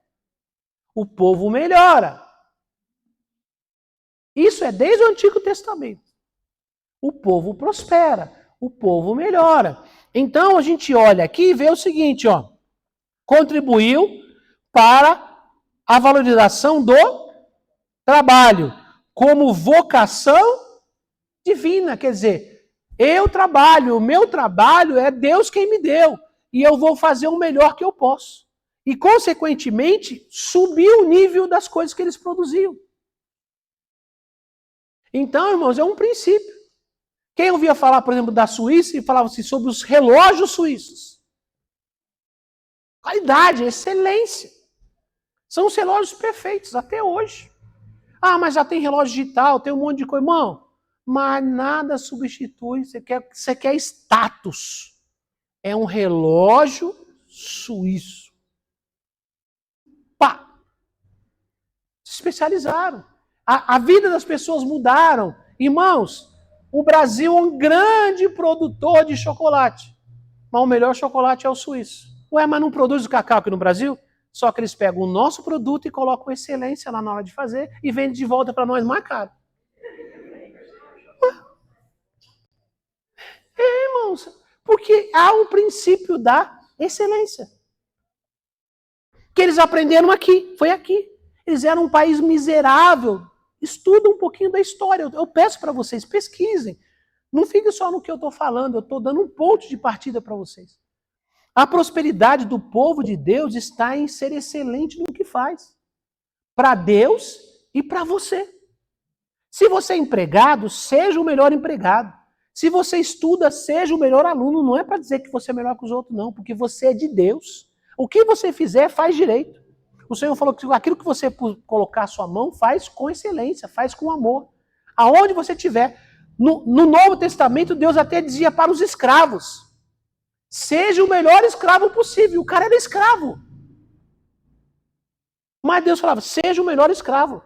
O povo melhora. Isso é desde o Antigo Testamento. O povo prospera. O povo melhora. Então, a gente olha aqui e vê o seguinte, ó. Contribuiu para a valorização do trabalho como vocação divina. Quer dizer, eu trabalho, o meu trabalho é Deus quem me deu. E eu vou fazer o melhor que eu posso. E, consequentemente, subiu o nível das coisas que eles produziam. Então, irmãos, é um princípio. Quem ouvia falar, por exemplo, da Suíça e falava assim, sobre os relógios suíços? Qualidade, excelência. São os relógios perfeitos até hoje. Ah, mas já tem relógio digital, tem um monte de coisa. Irmão, mas nada substitui. Você quer status. É um relógio suíço. Pá! Se especializaram. A vida das pessoas mudaram. Irmãos, o Brasil é um grande produtor de chocolate. Mas o melhor chocolate é o suíço. Ué, mas não produz o cacau aqui no Brasil? Só que eles pegam o nosso produto e colocam excelência lá na hora de fazer e vendem de volta para nós mais caro. Irmãos, porque há um princípio da excelência. Que eles aprenderam aqui, foi aqui. Eles eram um país miserável. Estuda um pouquinho da história. Eu peço para vocês, pesquisem. Não fique só no que eu estou falando, eu estou dando um ponto de partida para vocês. A prosperidade do povo de Deus está em ser excelente no que faz. Para Deus e para você. Se você é empregado, seja o melhor empregado. Se você estuda, seja o melhor aluno. Não é para dizer que você é melhor que os outros, não. Porque você é de Deus. O que você fizer, faz direito. O Senhor falou que aquilo que você colocar a sua mão, faz com excelência, faz com amor. Aonde você estiver. No Novo Testamento, Deus até dizia para os escravos: seja o melhor escravo possível. O cara era escravo. Mas Deus falava: seja o melhor escravo.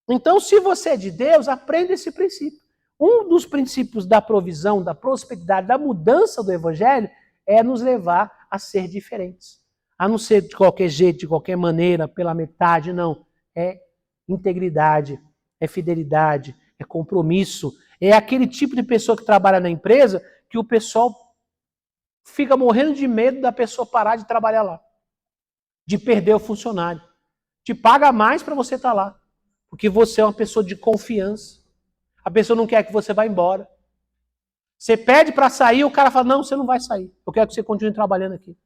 Então, se você é de Deus, aprenda esse princípio. Um dos princípios da provisão, da prosperidade, da mudança do Evangelho é nos levar a ser diferentes. A não ser de qualquer jeito, de qualquer maneira, pela metade, não. É integridade, é fidelidade, é compromisso. É aquele tipo de pessoa que trabalha na empresa que o pessoal fica morrendo de medo da pessoa parar de trabalhar lá. De perder o funcionário. Te paga mais para você estar lá. Porque você é uma pessoa de confiança. A pessoa não quer que você vá embora. Você pede para sair, o cara fala: não, você não vai sair. Eu quero que você continue trabalhando aqui.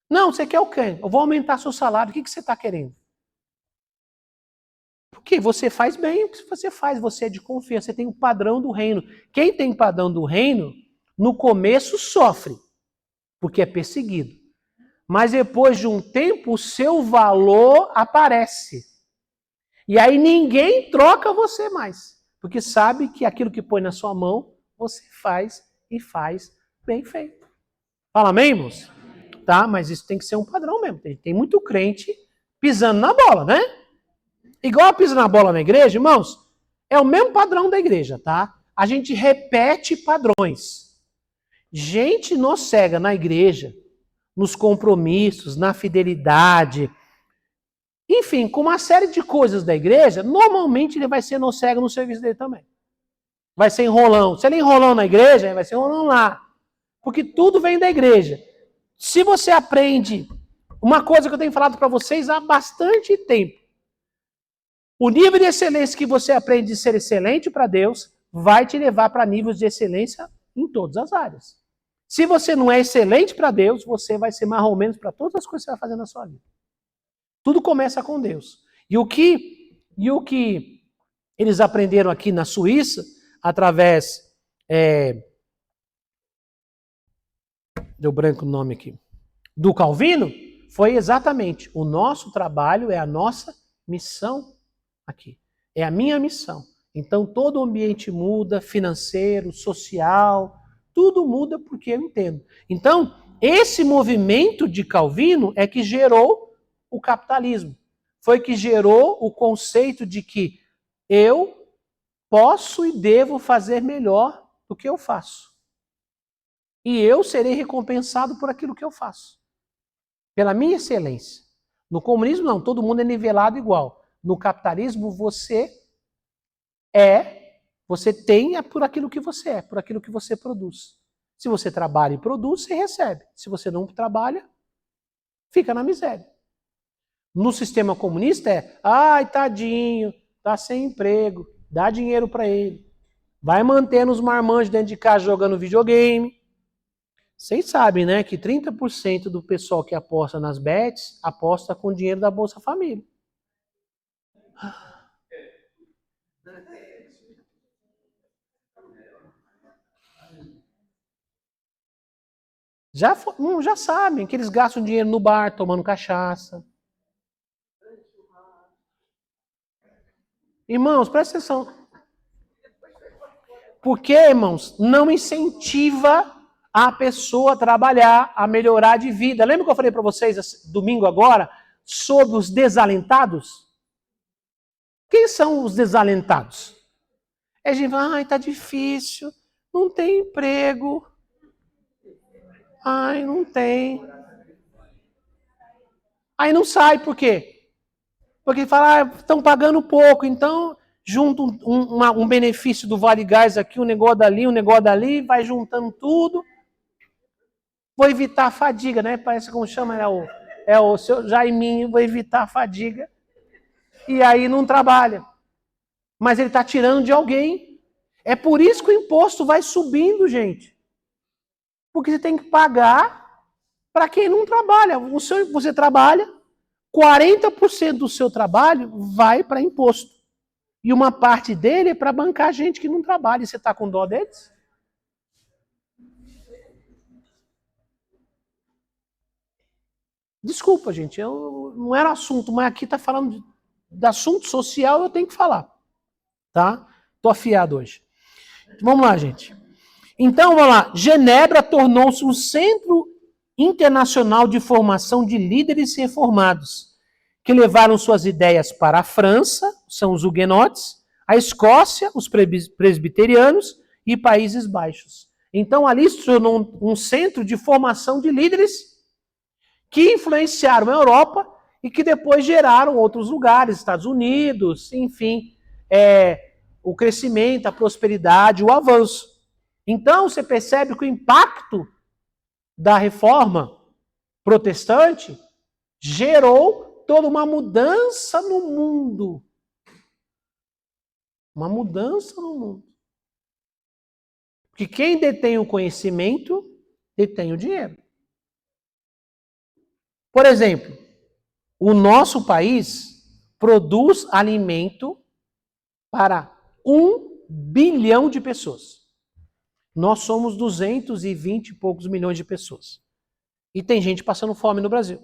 Não, você quer o quê? Eu vou aumentar seu salário. O que você está querendo? Porque você faz bem o que você faz. Você é de confiança. Você tem o padrão do reino. Quem tem padrão do reino, no começo sofre. Porque é perseguido. Mas depois de um tempo, o seu valor aparece. E aí ninguém troca você mais. Porque sabe que aquilo que põe na sua mão, você faz e faz bem feito. Fala amém, irmãos? Tá, mas isso tem que ser um padrão mesmo. Tem muito crente pisando na bola, né? Igual pisa na bola na igreja, irmãos, é o mesmo padrão da igreja, tá? A gente repete padrões. Gente nos cega na igreja, nos compromissos, na fidelidade, enfim, com uma série de coisas da igreja, normalmente ele vai ser no cego no serviço dele também. Vai ser enrolão. Se ele é enrolão na igreja, ele vai ser enrolão lá. Porque tudo vem da igreja. Se você aprende uma coisa que eu tenho falado para vocês há bastante tempo, o nível de excelência que você aprende de ser excelente para Deus vai te levar para níveis de excelência em todas as áreas. Se você não é excelente para Deus, você vai ser mais ou menos para todas as coisas que você vai fazer na sua vida. Tudo começa com Deus. E o que eles aprenderam aqui na Suíça, através... deu branco o nome aqui. Do Calvino, foi exatamente: o nosso trabalho é a nossa missão aqui. É a minha missão. Então todo o ambiente muda, financeiro, social, tudo muda porque eu entendo. Então, esse movimento de Calvino é que gerou o capitalismo. Foi que gerou o conceito de que eu posso e devo fazer melhor do que eu faço. E eu serei recompensado por aquilo que eu faço. Pela minha excelência. No comunismo, não. Todo mundo é nivelado igual. No capitalismo, você tem por aquilo que você é, por aquilo que você produz. Se você trabalha e produz, você recebe. Se você não trabalha, fica na miséria. No sistema comunista ai, tadinho, tá sem emprego, dá dinheiro para ele. Vai mantendo os marmanjos dentro de casa jogando videogame. Vocês sabem, né, que 30% do pessoal que aposta nas bets aposta com dinheiro da Bolsa Família. Já sabem que eles gastam dinheiro no bar, tomando cachaça. Irmãos, presta atenção. Porque, irmãos, não incentiva a pessoa a trabalhar, a melhorar de vida. Lembra que eu falei para vocês domingo agora sobre os desalentados? Quem são os desalentados? É gente, ai, tá difícil, não tem emprego. Ai, não tem. Aí não sai, por quê? Porque fala, estão pagando pouco, então junta um benefício do Vale Gás aqui, um negócio dali, vai juntando tudo. Vou evitar a fadiga, né? Parece como chama, é o seu Jaiminho, vou evitar a fadiga. E aí não trabalha. Mas ele está tirando de alguém. É por isso que o imposto vai subindo, gente. Porque você tem que pagar para quem não trabalha. Você trabalha, 40% do seu trabalho vai para imposto. E uma parte dele é para bancar gente que não trabalha. E você está com dó deles? Desculpa, gente, não era assunto, mas aqui está falando de assunto social, eu tenho que falar. Tá? Tô afiado hoje. Vamos lá, gente. Então, vamos lá. Genebra tornou-se um centro internacional de formação de líderes reformados, que levaram suas ideias para a França, são os huguenotes, a Escócia, os presbiterianos e Países Baixos. Então, ali se tornou um centro de formação de líderes que influenciaram a Europa e que depois geraram outros lugares, Estados Unidos, enfim, o crescimento, a prosperidade, o avanço. Então, você percebe que o impacto da reforma protestante gerou toda uma mudança no mundo. Uma mudança no mundo. Porque quem detém o conhecimento, detém o dinheiro. Por exemplo, o nosso país produz alimento para 1 bilhão de pessoas. Nós somos 220 e poucos milhões de pessoas. E tem gente passando fome no Brasil.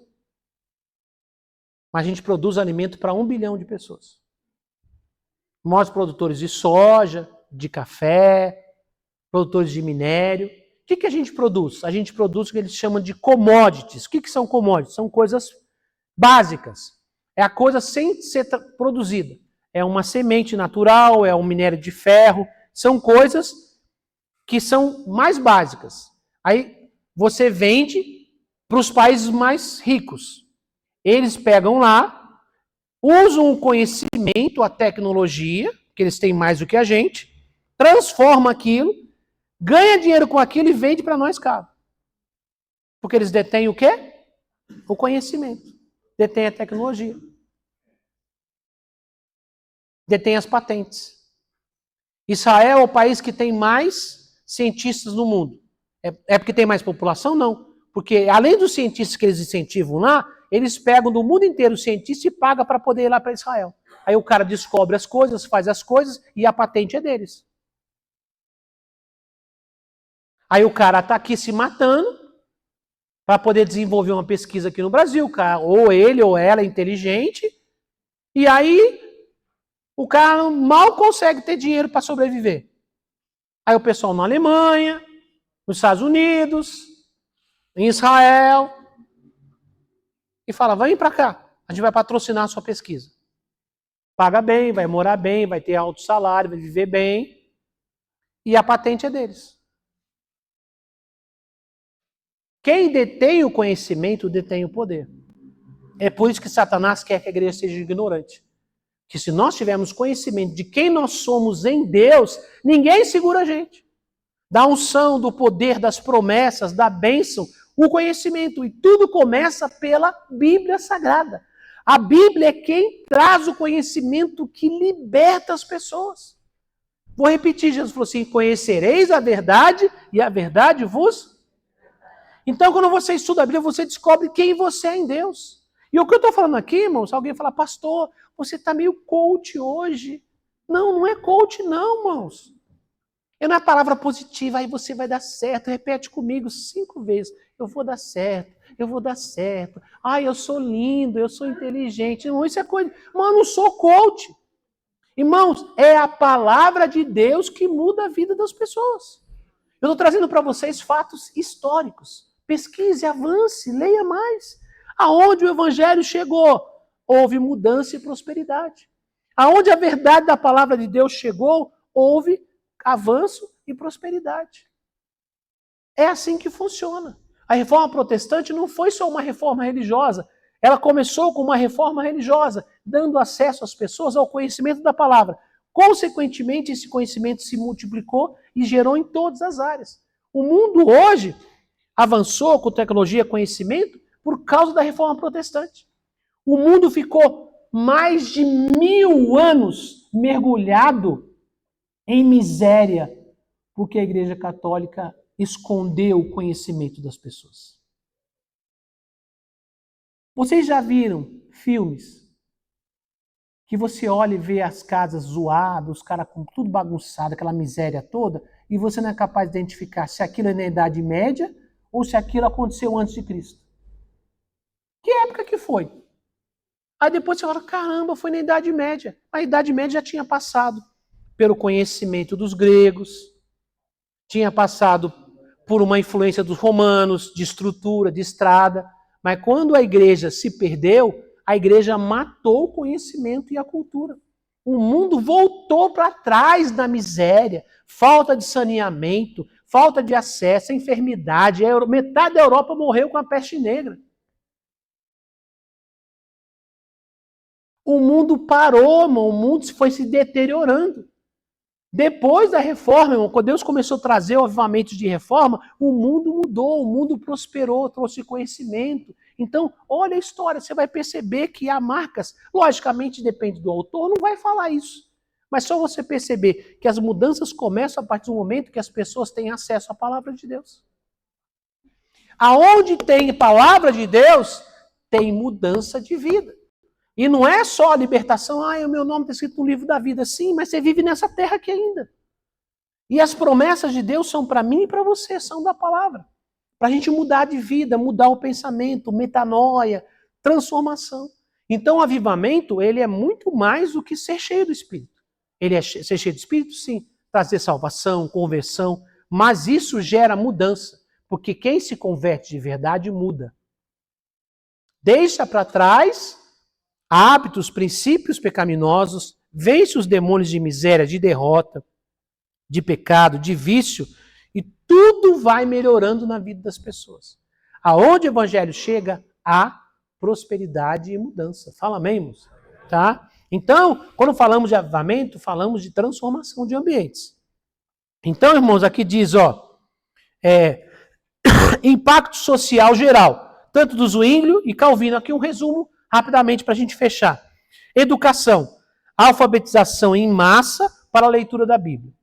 Mas a gente produz alimento para 1 bilhão de pessoas. Nós produtores de soja, de café, produtores de minério. O que a gente produz? A gente produz o que eles chamam de commodities. O que são commodities? São coisas básicas. É a coisa sem ser produzida. É uma semente natural, é um minério de ferro. São coisas que são mais básicas. Aí você vende para os países mais ricos. Eles pegam lá, usam o conhecimento, a tecnologia, que eles têm mais do que a gente, transformam aquilo, ganha dinheiro com aquilo e vende para nós caro. Porque eles detêm o quê? O conhecimento. Detêm a tecnologia. Detêm as patentes. Israel é o país que tem mais cientistas no mundo. É porque tem mais população? Não. Porque além dos cientistas que eles incentivam lá, eles pegam do mundo inteiro o cientista e pagam para poder ir lá para Israel. Aí o cara descobre as coisas, faz as coisas e a patente é deles. Aí o cara está aqui se matando para poder desenvolver uma pesquisa aqui no Brasil. Cara, ou ele ou ela é inteligente. E aí o cara mal consegue ter dinheiro para sobreviver. Aí o pessoal na Alemanha, nos Estados Unidos, em Israel, e fala, vem para cá, a gente vai patrocinar a sua pesquisa. Paga bem, vai morar bem, vai ter alto salário, vai viver bem, e a patente é deles. Quem detém o conhecimento, detém o poder. É por isso que Satanás quer que a igreja seja ignorante. Que se nós tivermos conhecimento de quem nós somos em Deus, ninguém segura a gente. Da unção, do poder, das promessas, da bênção, o conhecimento. E tudo começa pela Bíblia Sagrada. A Bíblia é quem traz o conhecimento que liberta as pessoas. Vou repetir, Jesus falou assim, conhecereis a verdade e a verdade vos... Então, quando você estuda a Bíblia, você descobre quem você é em Deus. E o que eu estou falando aqui, irmãos, alguém fala, pastor, você está meio coach hoje. Não, não é coach não, irmãos. É na palavra positiva, aí você vai dar certo. Repete comigo 5 vezes. Eu vou dar certo, eu vou dar certo. Ai, eu sou lindo, eu sou inteligente. Irmão, isso é coisa... Irmão, eu não sou coach. Irmãos, é a palavra de Deus que muda a vida das pessoas. Eu estou trazendo para vocês fatos históricos. Pesquise, avance, leia mais. Aonde o evangelho chegou, houve mudança e prosperidade. Aonde a verdade da palavra de Deus chegou, houve avanço e prosperidade. É assim que funciona. A reforma protestante não foi só uma reforma religiosa. Ela começou com uma reforma religiosa, dando acesso às pessoas ao conhecimento da palavra. Consequentemente, esse conhecimento se multiplicou e gerou em todas as áreas. O mundo hoje avançou com tecnologia e conhecimento por causa da reforma protestante. O mundo ficou mais de 1000 anos mergulhado em miséria, porque a Igreja Católica esconder o conhecimento das pessoas. Vocês já viram filmes que você olha e vê as casas zoadas, os caras com tudo bagunçado, aquela miséria toda, e você não é capaz de identificar se aquilo é na Idade Média ou se aquilo aconteceu antes de Cristo? Que época que foi? Aí depois você fala, caramba, foi na Idade Média. A Idade Média já tinha passado pelo conhecimento dos gregos, tinha passado por uma influência dos romanos, de estrutura, de estrada, mas quando a igreja se perdeu, a igreja matou o conhecimento e a cultura. O mundo voltou para trás da miséria, falta de saneamento, falta de acesso, enfermidade. Metade da Europa morreu com a peste negra. O mundo parou, irmão, o mundo foi se deteriorando. Depois da reforma, irmão, quando Deus começou a trazer o avivamento de reforma, o mundo mudou, o mundo prosperou, trouxe conhecimento. Então, olha a história, você vai perceber que há marcas, logicamente depende do autor, não vai falar isso. Mas só você perceber que as mudanças começam a partir do momento que as pessoas têm acesso à palavra de Deus. Aonde tem palavra de Deus, tem mudança de vida. E não é só a libertação, o meu nome está escrito no livro da vida. Sim, mas você vive nessa terra aqui ainda. E as promessas de Deus são para mim e para você, são da palavra. Para a gente mudar de vida, mudar o pensamento, metanoia, transformação. Então o avivamento, ele é muito mais do que ser cheio do Espírito. Ele é ser cheio do Espírito, sim, trazer salvação, conversão, mas isso gera mudança, porque quem se converte de verdade muda. Deixa para trás hábitos, princípios pecaminosos, vence os demônios de miséria, de derrota, de pecado, de vício, e tudo vai melhorando na vida das pessoas. Aonde o evangelho chega, há prosperidade e mudança. Fala amém, irmãos? Tá? Então, quando falamos de avivamento, falamos de transformação de ambientes. Então, irmãos, aqui diz, impacto social geral, tanto do Zwinglio e Calvino. Aqui um resumo rapidamente para a gente fechar. Educação. Alfabetização em massa para a leitura da Bíblia.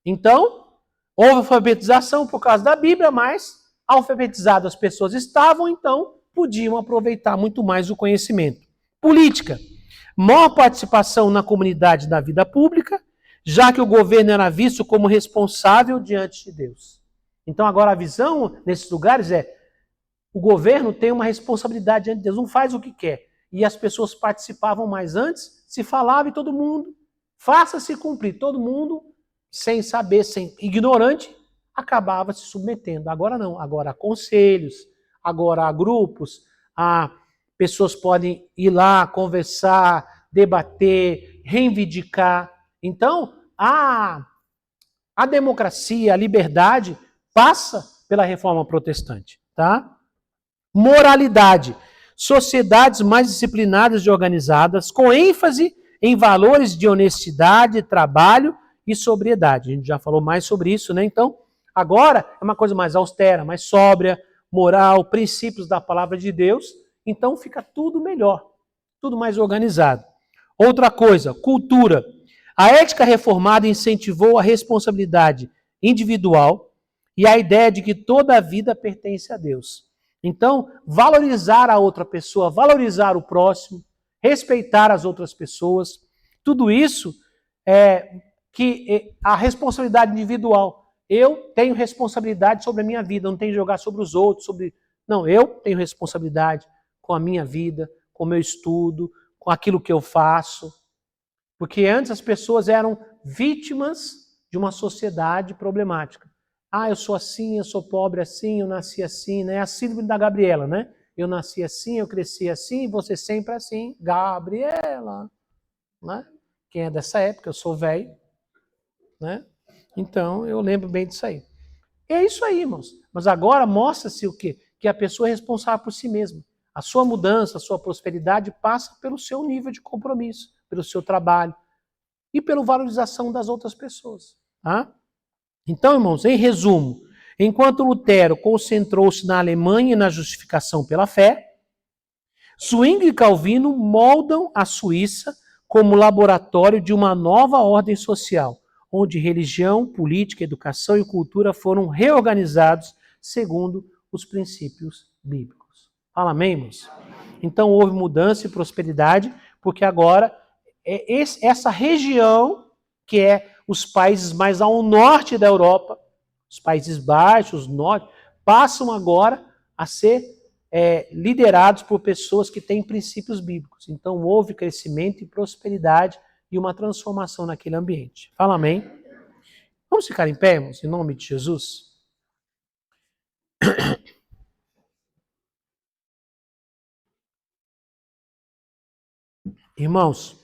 Então, houve alfabetização por causa da Bíblia, mas alfabetizadas as pessoas estavam, então podiam aproveitar muito mais o conhecimento. Política. Maior participação na comunidade da vida pública, já que o governo era visto como responsável diante de Deus. Então agora a visão nesses lugares é o governo tem uma responsabilidade diante de Deus, não faz o que quer. E as pessoas participavam mais antes, se falava e todo mundo, faça-se cumprir. Todo mundo, sem saber, ignorante, acabava se submetendo. Agora não, agora há conselhos, agora há grupos, pessoas podem ir lá, conversar, debater, reivindicar. Então, a democracia, a liberdade passa pela reforma protestante, tá? Moralidade. Sociedades mais disciplinadas e organizadas, com ênfase em valores de honestidade, trabalho e sobriedade. A gente já falou mais sobre isso, né? Então, agora é uma coisa mais austera, mais sóbria, moral, princípios da palavra de Deus. Então fica tudo melhor, tudo mais organizado. Outra coisa, cultura. A ética reformada incentivou a responsabilidade individual e a ideia de que toda a vida pertence a Deus. Então, valorizar a outra pessoa, valorizar o próximo, respeitar as outras pessoas, tudo isso a responsabilidade individual. Eu tenho responsabilidade sobre a minha vida, não tenho que jogar sobre os outros, Não, eu tenho responsabilidade com a minha vida, com o meu estudo, com aquilo que eu faço. Porque antes as pessoas eram vítimas de uma sociedade problemática. Eu sou assim, eu sou pobre assim, eu nasci assim, né? A síndrome da Gabriela, né? Eu nasci assim, eu cresci assim, você sempre assim. Gabriela, né? Quem é dessa época, eu sou velho, né? Então, eu lembro bem disso aí. É isso aí, irmãos. Mas agora mostra-se o quê? Que a pessoa é responsável por si mesma. A sua mudança, a sua prosperidade passa pelo seu nível de compromisso, pelo seu trabalho e pela valorização das outras pessoas, tá? Então, irmãos, em resumo, enquanto Lutero concentrou-se na Alemanha e na justificação pela fé, Zwingli e Calvino moldam a Suíça como laboratório de uma nova ordem social, onde religião, política, educação e cultura foram reorganizados segundo os princípios bíblicos. Fala amém, irmãos? Então houve mudança e prosperidade, porque agora essa região, que é os países mais ao norte da Europa, os Países Baixos, norte, passam agora a ser liderados por pessoas que têm princípios bíblicos. Então houve crescimento e prosperidade e uma transformação naquele ambiente. Fala amém? Vamos ficar em pé, irmãos, em nome de Jesus? Irmãos,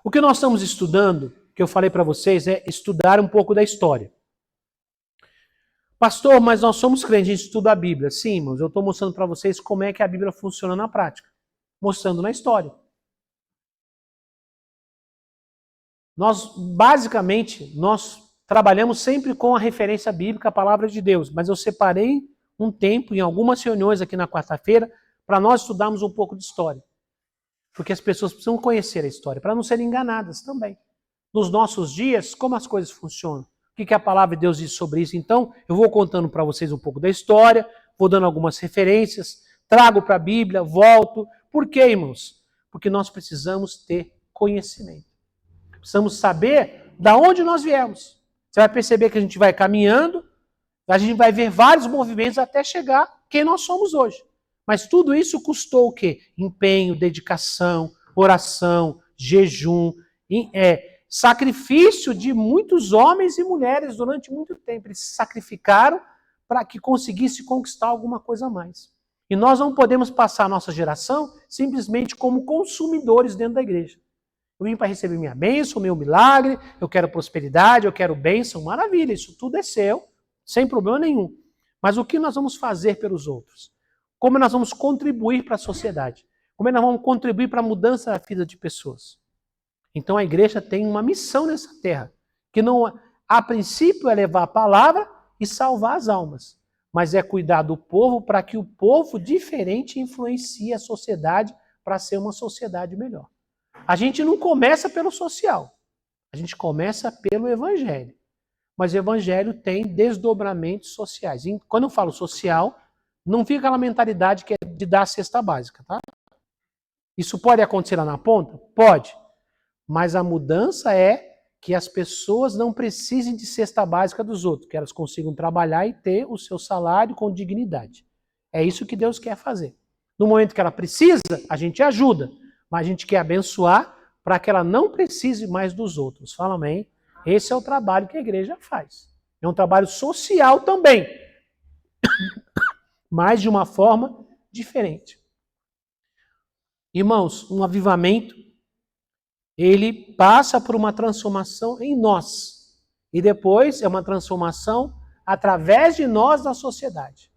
o que nós estamos estudando, que eu falei para vocês, é estudar um pouco da história. Pastor, mas nós somos crentes, a gente estuda a Bíblia. Sim, irmãos, eu estou mostrando para vocês como é que a Bíblia funciona na prática. Mostrando na história. Basicamente, nós trabalhamos sempre com a referência bíblica, a palavra de Deus. Mas eu separei um tempo, em algumas reuniões aqui na quarta-feira, para nós estudarmos um pouco de história. Porque as pessoas precisam conhecer a história, para não serem enganadas também. Nos nossos dias, como as coisas funcionam? O que a palavra de Deus diz sobre isso? Então, eu vou contando para vocês um pouco da história, vou dando algumas referências, trago para a Bíblia, volto. Por quê, irmãos? Porque nós precisamos ter conhecimento. Precisamos saber de onde nós viemos. Você vai perceber que a gente vai caminhando, a gente vai ver vários movimentos até chegar quem nós somos hoje. Mas tudo isso custou o quê? Empenho, dedicação, oração, jejum, sacrifício de muitos homens e mulheres durante muito tempo. Eles se sacrificaram para que conseguisse conquistar alguma coisa a mais. E nós não podemos passar a nossa geração simplesmente como consumidores dentro da igreja. Eu vim para receber minha bênção, meu milagre, eu quero prosperidade, eu quero bênção, maravilha, isso tudo é seu, sem problema nenhum. Mas o que nós vamos fazer pelos outros? Como nós vamos contribuir para a sociedade? Como nós vamos contribuir para a mudança da vida de pessoas? Então a igreja tem uma missão nessa terra, que não, a princípio é levar a palavra e salvar as almas, mas é cuidar do povo para que o povo diferente influencie a sociedade para ser uma sociedade melhor. A gente não começa pelo social, a gente começa pelo evangelho. Mas o evangelho tem desdobramentos sociais. E quando eu falo social, não fica aquela mentalidade que é de dar a cesta básica, tá? Isso pode acontecer lá na ponta? Pode. Mas a mudança é que as pessoas não precisem de cesta básica dos outros, que elas consigam trabalhar e ter o seu salário com dignidade. É isso que Deus quer fazer. No momento que ela precisa, a gente ajuda, mas a gente quer abençoar para que ela não precise mais dos outros. Fala amém? Esse é o trabalho que a igreja faz. É um trabalho social também, mas de uma forma diferente. Irmãos, um avivamento, ele passa por uma transformação em nós. E depois é uma transformação através de nós na sociedade.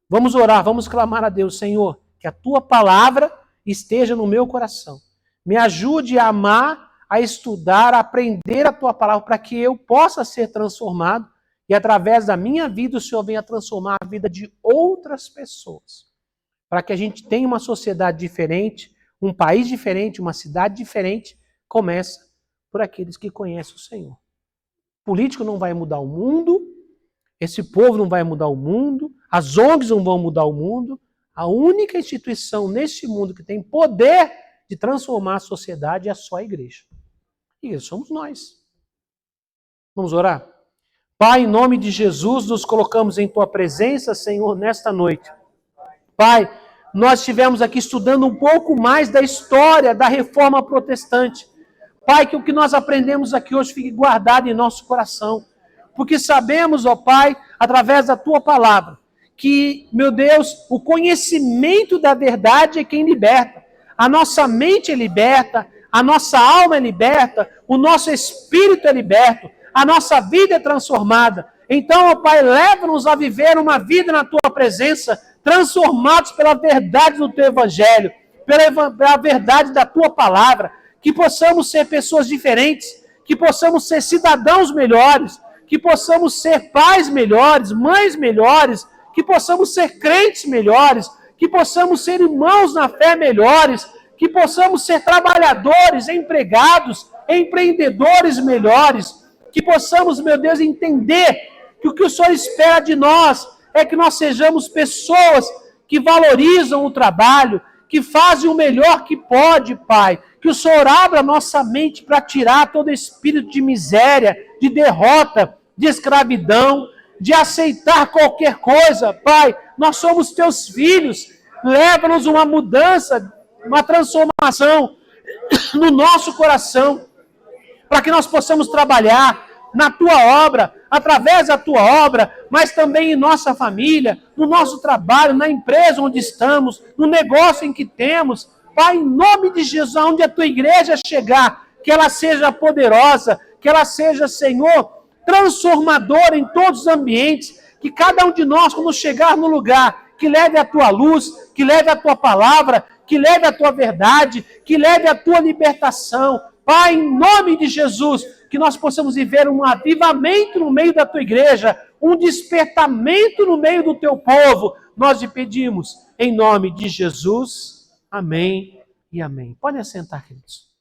Vamos orar, vamos clamar a Deus, Senhor, que a tua palavra esteja no meu coração. Me ajude a amar, a estudar, a aprender a tua palavra, para que eu possa ser transformado e através da minha vida o Senhor venha transformar a vida de outras pessoas. Para que a gente tenha uma sociedade diferente, um país diferente, uma cidade diferente, começa por aqueles que conhecem o Senhor. O político não vai mudar o mundo, esse povo não vai mudar o mundo, as ONGs não vão mudar o mundo. A única instituição neste mundo que tem poder de transformar a sociedade é só a igreja. E isso somos nós. Vamos orar? Pai, em nome de Jesus, nos colocamos em tua presença, Senhor, nesta noite. Pai, nós estivemos aqui estudando um pouco mais da história da Reforma Protestante. Pai, que o que nós aprendemos aqui hoje fique guardado em nosso coração. Porque sabemos, ó Pai, através da tua palavra, que, meu Deus, o conhecimento da verdade é quem liberta. A nossa mente é liberta, a nossa alma é liberta, o nosso espírito é liberto, a nossa vida é transformada. Então, ó Pai, leva-nos a viver uma vida na tua presença, transformados pela verdade do teu evangelho, pela verdade da tua palavra, que possamos ser pessoas diferentes, que possamos ser cidadãos melhores, que possamos ser pais melhores, mães melhores, que possamos ser crentes melhores, que possamos ser irmãos na fé melhores, que possamos ser trabalhadores, empregados, empreendedores melhores, que possamos, meu Deus, entender que o Senhor espera de nós é que nós sejamos pessoas que valorizam o trabalho, que fazem o melhor que pode, Pai. Que o Senhor abra a nossa mente para tirar todo espírito de miséria, de derrota, de escravidão, de aceitar qualquer coisa, Pai. Nós somos teus filhos. Leva-nos uma mudança, uma transformação no nosso coração, para que nós possamos trabalhar na tua obra, através da tua obra, mas também em nossa família, no nosso trabalho, na empresa onde estamos, no negócio em que temos. Pai, em nome de Jesus, onde a tua igreja chegar, que ela seja poderosa, que ela seja, Senhor, transformadora em todos os ambientes, que cada um de nós, quando chegar no lugar, que leve a tua luz, que leve a tua palavra, que leve a tua verdade, que leve a tua libertação. Pai, em nome de Jesus, que nós possamos viver um avivamento no meio da tua igreja, um despertamento no meio do teu povo. Nós te pedimos, em nome de Jesus. Amém e amém. Podem assentar, queridos.